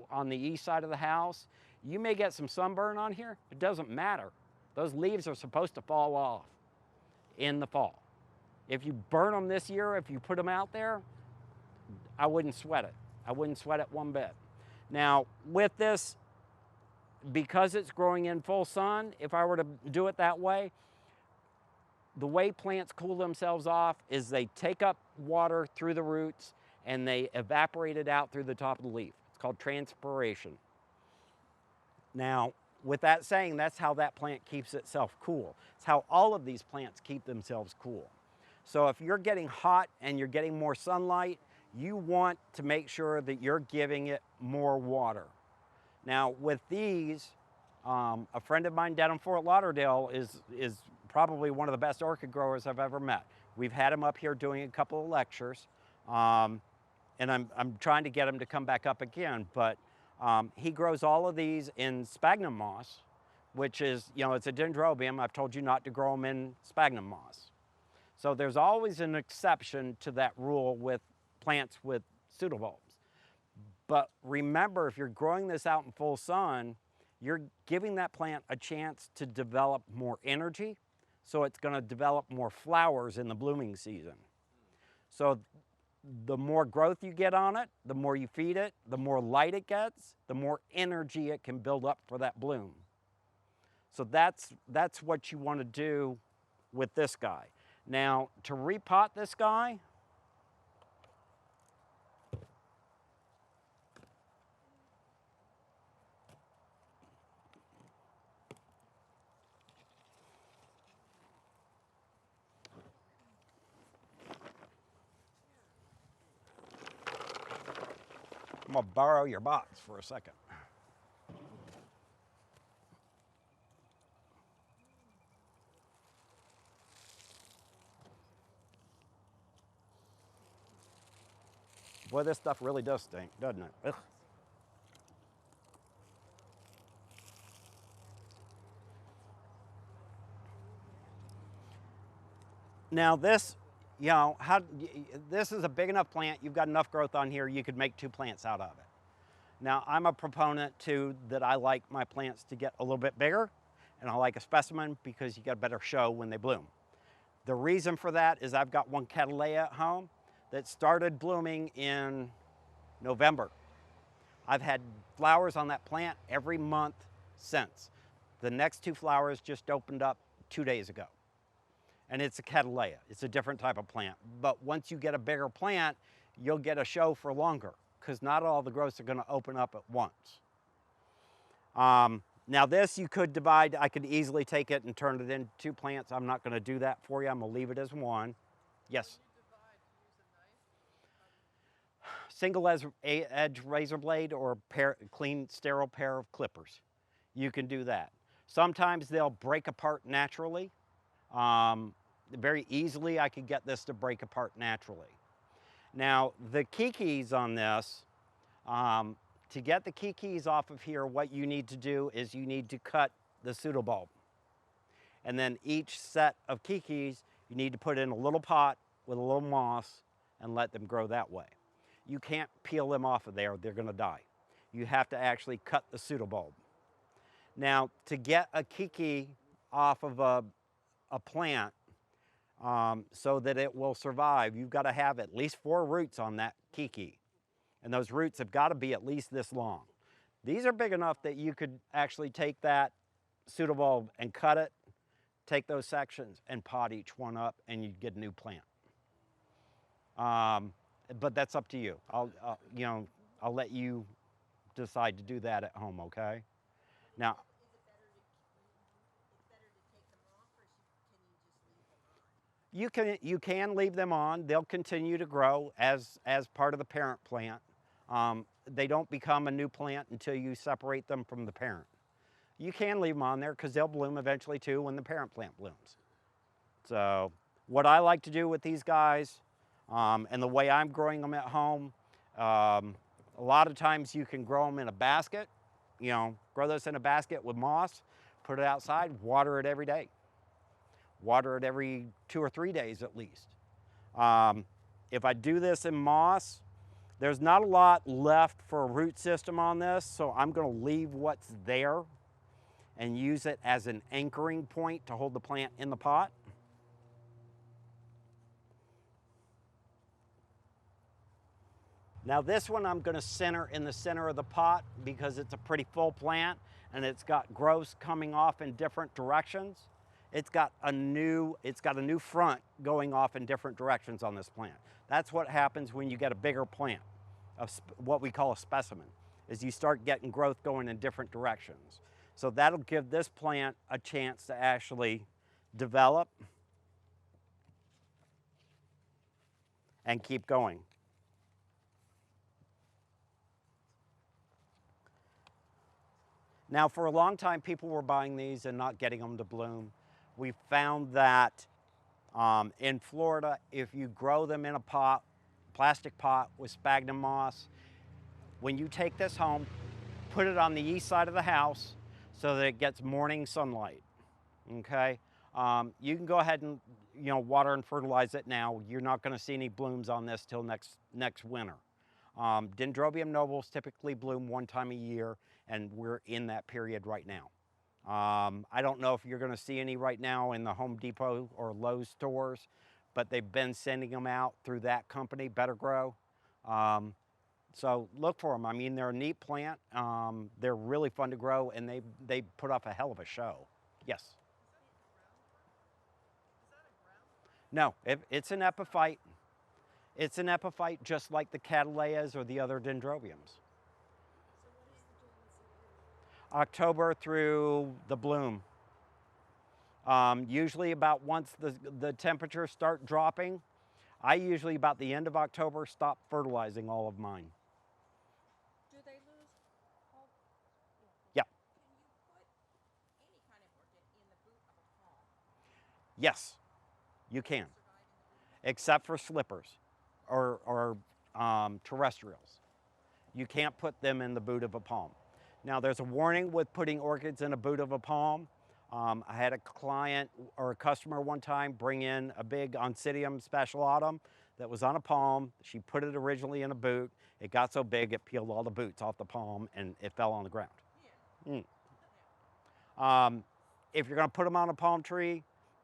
on the east side of the house, you may get some sunburn on here. It doesn't matter. Those leaves are supposed to fall off in the fall. If you burn them this year, if you put them out there, I wouldn't sweat it. I wouldn't sweat it one bit. Now, with this, because it's growing in full sun, if I were to do it that way, the way plants cool themselves off is they take up water through the roots and they evaporate it out through the top of the leaf. It's called transpiration. Now, with that saying, that's how that plant keeps itself cool. It's how all of these plants keep themselves cool. So if you're getting hot and you're getting more sunlight, you want to make sure that you're giving it more water. Now with these, a friend of mine down in Fort Lauderdale is probably one of the best orchid growers I've ever met. We've had him up here doing a couple of lectures, and I'm trying to get him to come back up again, but he grows all of these in sphagnum moss, which is, it's a dendrobium. I've told you not to grow them in sphagnum moss. So there's always an exception to that rule with plants with pseudobulbs. But remember, if you're growing this out in full sun, you're giving that plant a chance to develop more energy, so it's going to develop more flowers in the blooming season. So the more growth you get on it, the more you feed it, the more light it gets, the more energy it can build up for that bloom. So that's what you want to do with this guy. Now, to repot this guy, I'm gonna borrow your box for a second. Boy, this stuff really does stink, doesn't it? Ugh. Now this, this is a big enough plant. You've got enough growth on here, you could make 2 plants out of it. Now I'm a proponent too that I like my plants to get a little bit bigger, and I like a specimen because you get a better show when they bloom. The reason for that is I've got one Cattleya at home that started blooming in November. I've had flowers on that plant every month since. The next 2 flowers just opened up 2 days ago. And it's a Cattleya. It's a different type of plant. But once you get a bigger plant, you'll get a show for longer, because not all the growths are going to open up at once. Now this you could divide. I could easily take it and turn it into 2 plants. I'm not going to do that for you. I'm going to leave it as one. Yes. Single edge razor blade or clean sterile pair of clippers. You can do that. Sometimes they'll break apart naturally. Very easily I could get this to break apart naturally. Now the kikis on this, to get the kikis off of here, what you need to do is you need to cut the pseudobulb. And then each set of kikis, you need to put in a little pot with a little moss and let them grow that way. You can't peel them off of there, they're gonna die. You have to actually cut the pseudobulb. Now, to get a kiki off of a plant so that it will survive, you've gotta have at least 4 roots on that kiki. And those roots have gotta be at least this long. These are big enough that you could actually take that pseudobulb and cut it, take those sections and pot each one up and you'd get a new plant. But that's up to you. I'll let you decide to do that at home, okay? Now, you can leave them on. They'll continue to grow as part of the parent plant. They don't become a new plant until you separate them from the parent. You can leave them on there because they'll bloom eventually too when the parent plant blooms. So what I like to do with these guys, and the way I'm growing them at home, a lot of times you can grow them in a basket, grow those in a basket with moss, put it outside, water it every day. Water it every 2 or 3 days at least. If I do this in moss, there's not a lot left for a root system on this, so I'm gonna leave what's there and use it as an anchoring point to hold the plant in the pot. Now this one I'm gonna center in the center of the pot because it's a pretty full plant and it's got growths coming off in different directions. It's got a new front going off in different directions on this plant. That's what happens when you get a bigger plant, what we call a specimen, is you start getting growth going in different directions. So that'll give this plant a chance to actually develop and keep going. Now, for a long time, people were buying these and not getting them to bloom. We found that in Florida, if you grow them in a pot, plastic pot with sphagnum moss, when you take this home, put it on the east side of the house so that it gets morning sunlight, okay? You can go ahead and water and fertilize it now. You're not gonna see any blooms on this till next winter. Dendrobium nobles typically bloom 1 time a year, and we're in that period right now. I don't know if you're gonna see any right now in the Home Depot or Lowe's stores, but they've been sending them out through that company, Better Grow. So look for them. I mean, they're a neat plant. They're really fun to grow, and they put off a hell of a show. Yes? No, it's an epiphyte. It's an epiphyte just like the Cattleyas or the other dendrobiums. October through the bloom. Usually about once the temperatures start dropping, I usually about the end of October stop fertilizing all of mine. Do they lose all? Yeah. Can you put any kind of orchid in the boot of a palm? Yes, you can, except for slippers or terrestrials. You can't put them in the boot of a palm. Now, there's a warning with putting orchids in a boot of a palm. I had a client or a customer one time bring in a big Oncidium specialatum that was on a palm. She put it originally in a boot. It got so big it peeled all the boots off the palm and it fell on the ground. If you're gonna put them on a palm tree,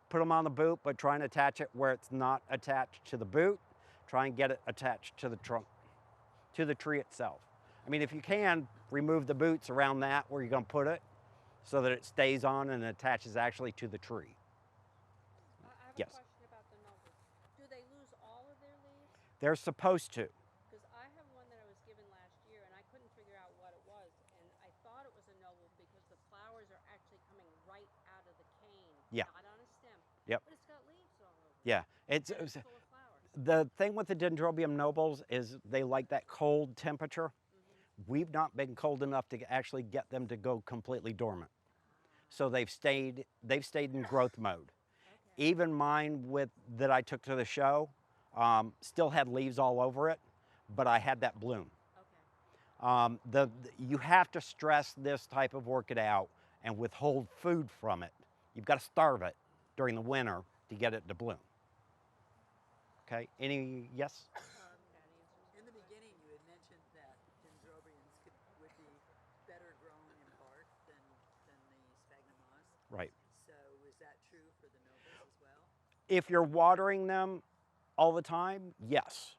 put them on the boot, but try and attach it where it's not attached to the boot. Try and get it attached to the trunk, to the tree itself. I mean, if you can, remove the boots around that where you're gonna put it so that it stays on and attaches actually to the tree. I have Yes. a question about the nobles. Do they lose all of their leaves? They're supposed to. Because I have one that I was given last year and I couldn't figure out what it was. And I thought it was a noble because the flower Yeah, it's Full of flower. the thing with the Dendrobium nobles is they like that cold temperature. We've not been cold enough to actually get them to go completely dormant. So they've stayed in growth mode. Even mine that I took to the show still had leaves all over it, but I had that bloom. You have to stress this type of orchid out and withhold food from it. You've got to starve it during the winter to get it to bloom. Okay, yes? In the beginning, you had mentioned that dendrobiums would be better grown in bark than the sphagnum moss. Right. So is that true for the nobles as well? If you're watering them all the time, yes.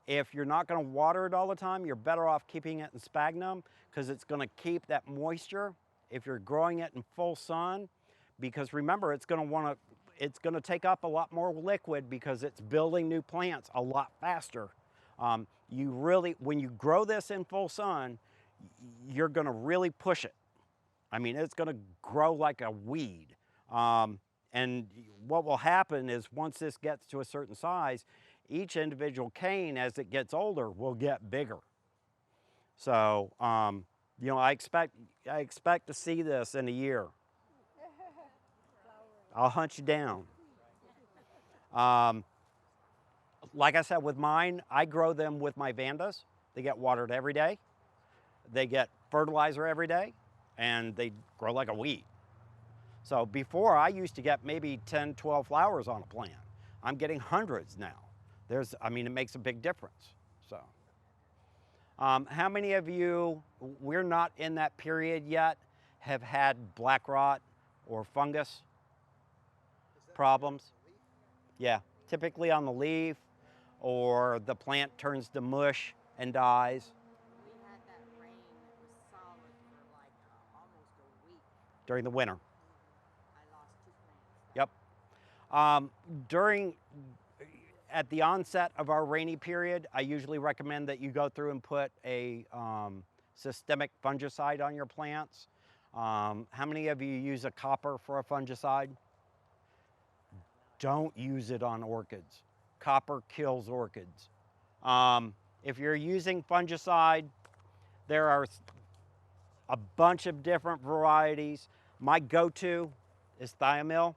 If you're not going to water it all the time, you're better off keeping it in sphagnum because it's going to keep that moisture. If you're growing it in full sun, because remember, it's going to take up a lot more liquid because it's building new plants a lot faster. When you grow this in full sun, you're going to really push it. I mean, it's going to grow like a weed. And what will happen is once this gets to a certain size, each individual cane, as it gets older, will get bigger. So, I expect to see this in a year. I'll hunt you down. Like I said, with mine, I grow them with my Vandas. They get watered every day. They get fertilizer every day, and they grow like a weed. So before, I used to get maybe 10, 12 flowers on a plant. I'm getting hundreds now. It makes a big difference. So, how many of you, we're not in that period yet, have had black rot or fungus problems? Yeah, typically on the leaf, or the plant turns to mush and dies. We had that rain that was solid for like almost a week. During the winter. I lost 2 plants. At the onset of our rainy period, I usually recommend that you go through and put a systemic fungicide on your plants. How many of you use a copper for a fungicide? Don't use it on orchids. Copper kills orchids. If you're using fungicide, there are a bunch of different varieties. My go-to is Thiamil.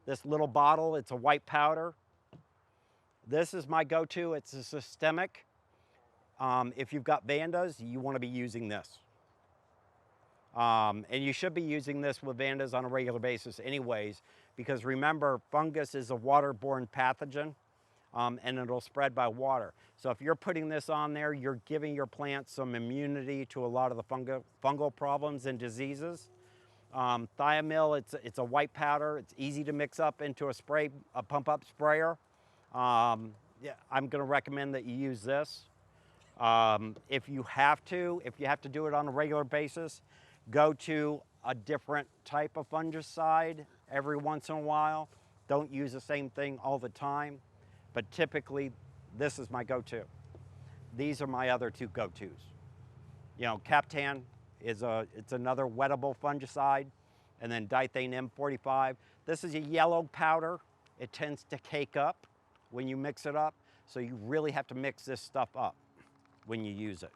This little bottle, it's a white powder. This is my go-to. It's a systemic. If you've got Vandas, you want to be using this. And you should be using this with Vandas on a regular basis anyways, because remember, fungus is a waterborne pathogen, and it'll spread by water. So if you're putting this on there, you're giving your plants some immunity to a lot of the fungal problems and diseases. Thiamil, it's a white powder. It's easy to mix up into a pump-up sprayer. I'm going to recommend that you use this. If you have to do it on a regular basis, go to a different type of fungicide every once in a while. Don't use the same thing all the time, but typically this is my go-to. These are my other two go-tos. Captan it's another wettable fungicide, and then Dithane M45. This is a yellow powder. It tends to cake up when you mix it up, so you really have to mix this stuff up when you use it.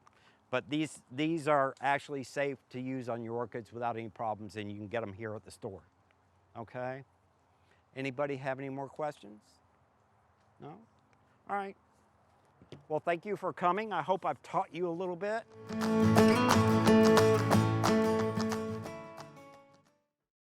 But these are actually safe to use on your orchids without any problems, and you can get them here at the store. Okay? Anybody have any more questions? No? All right. Well, thank you for coming. I hope I've taught you a little bit.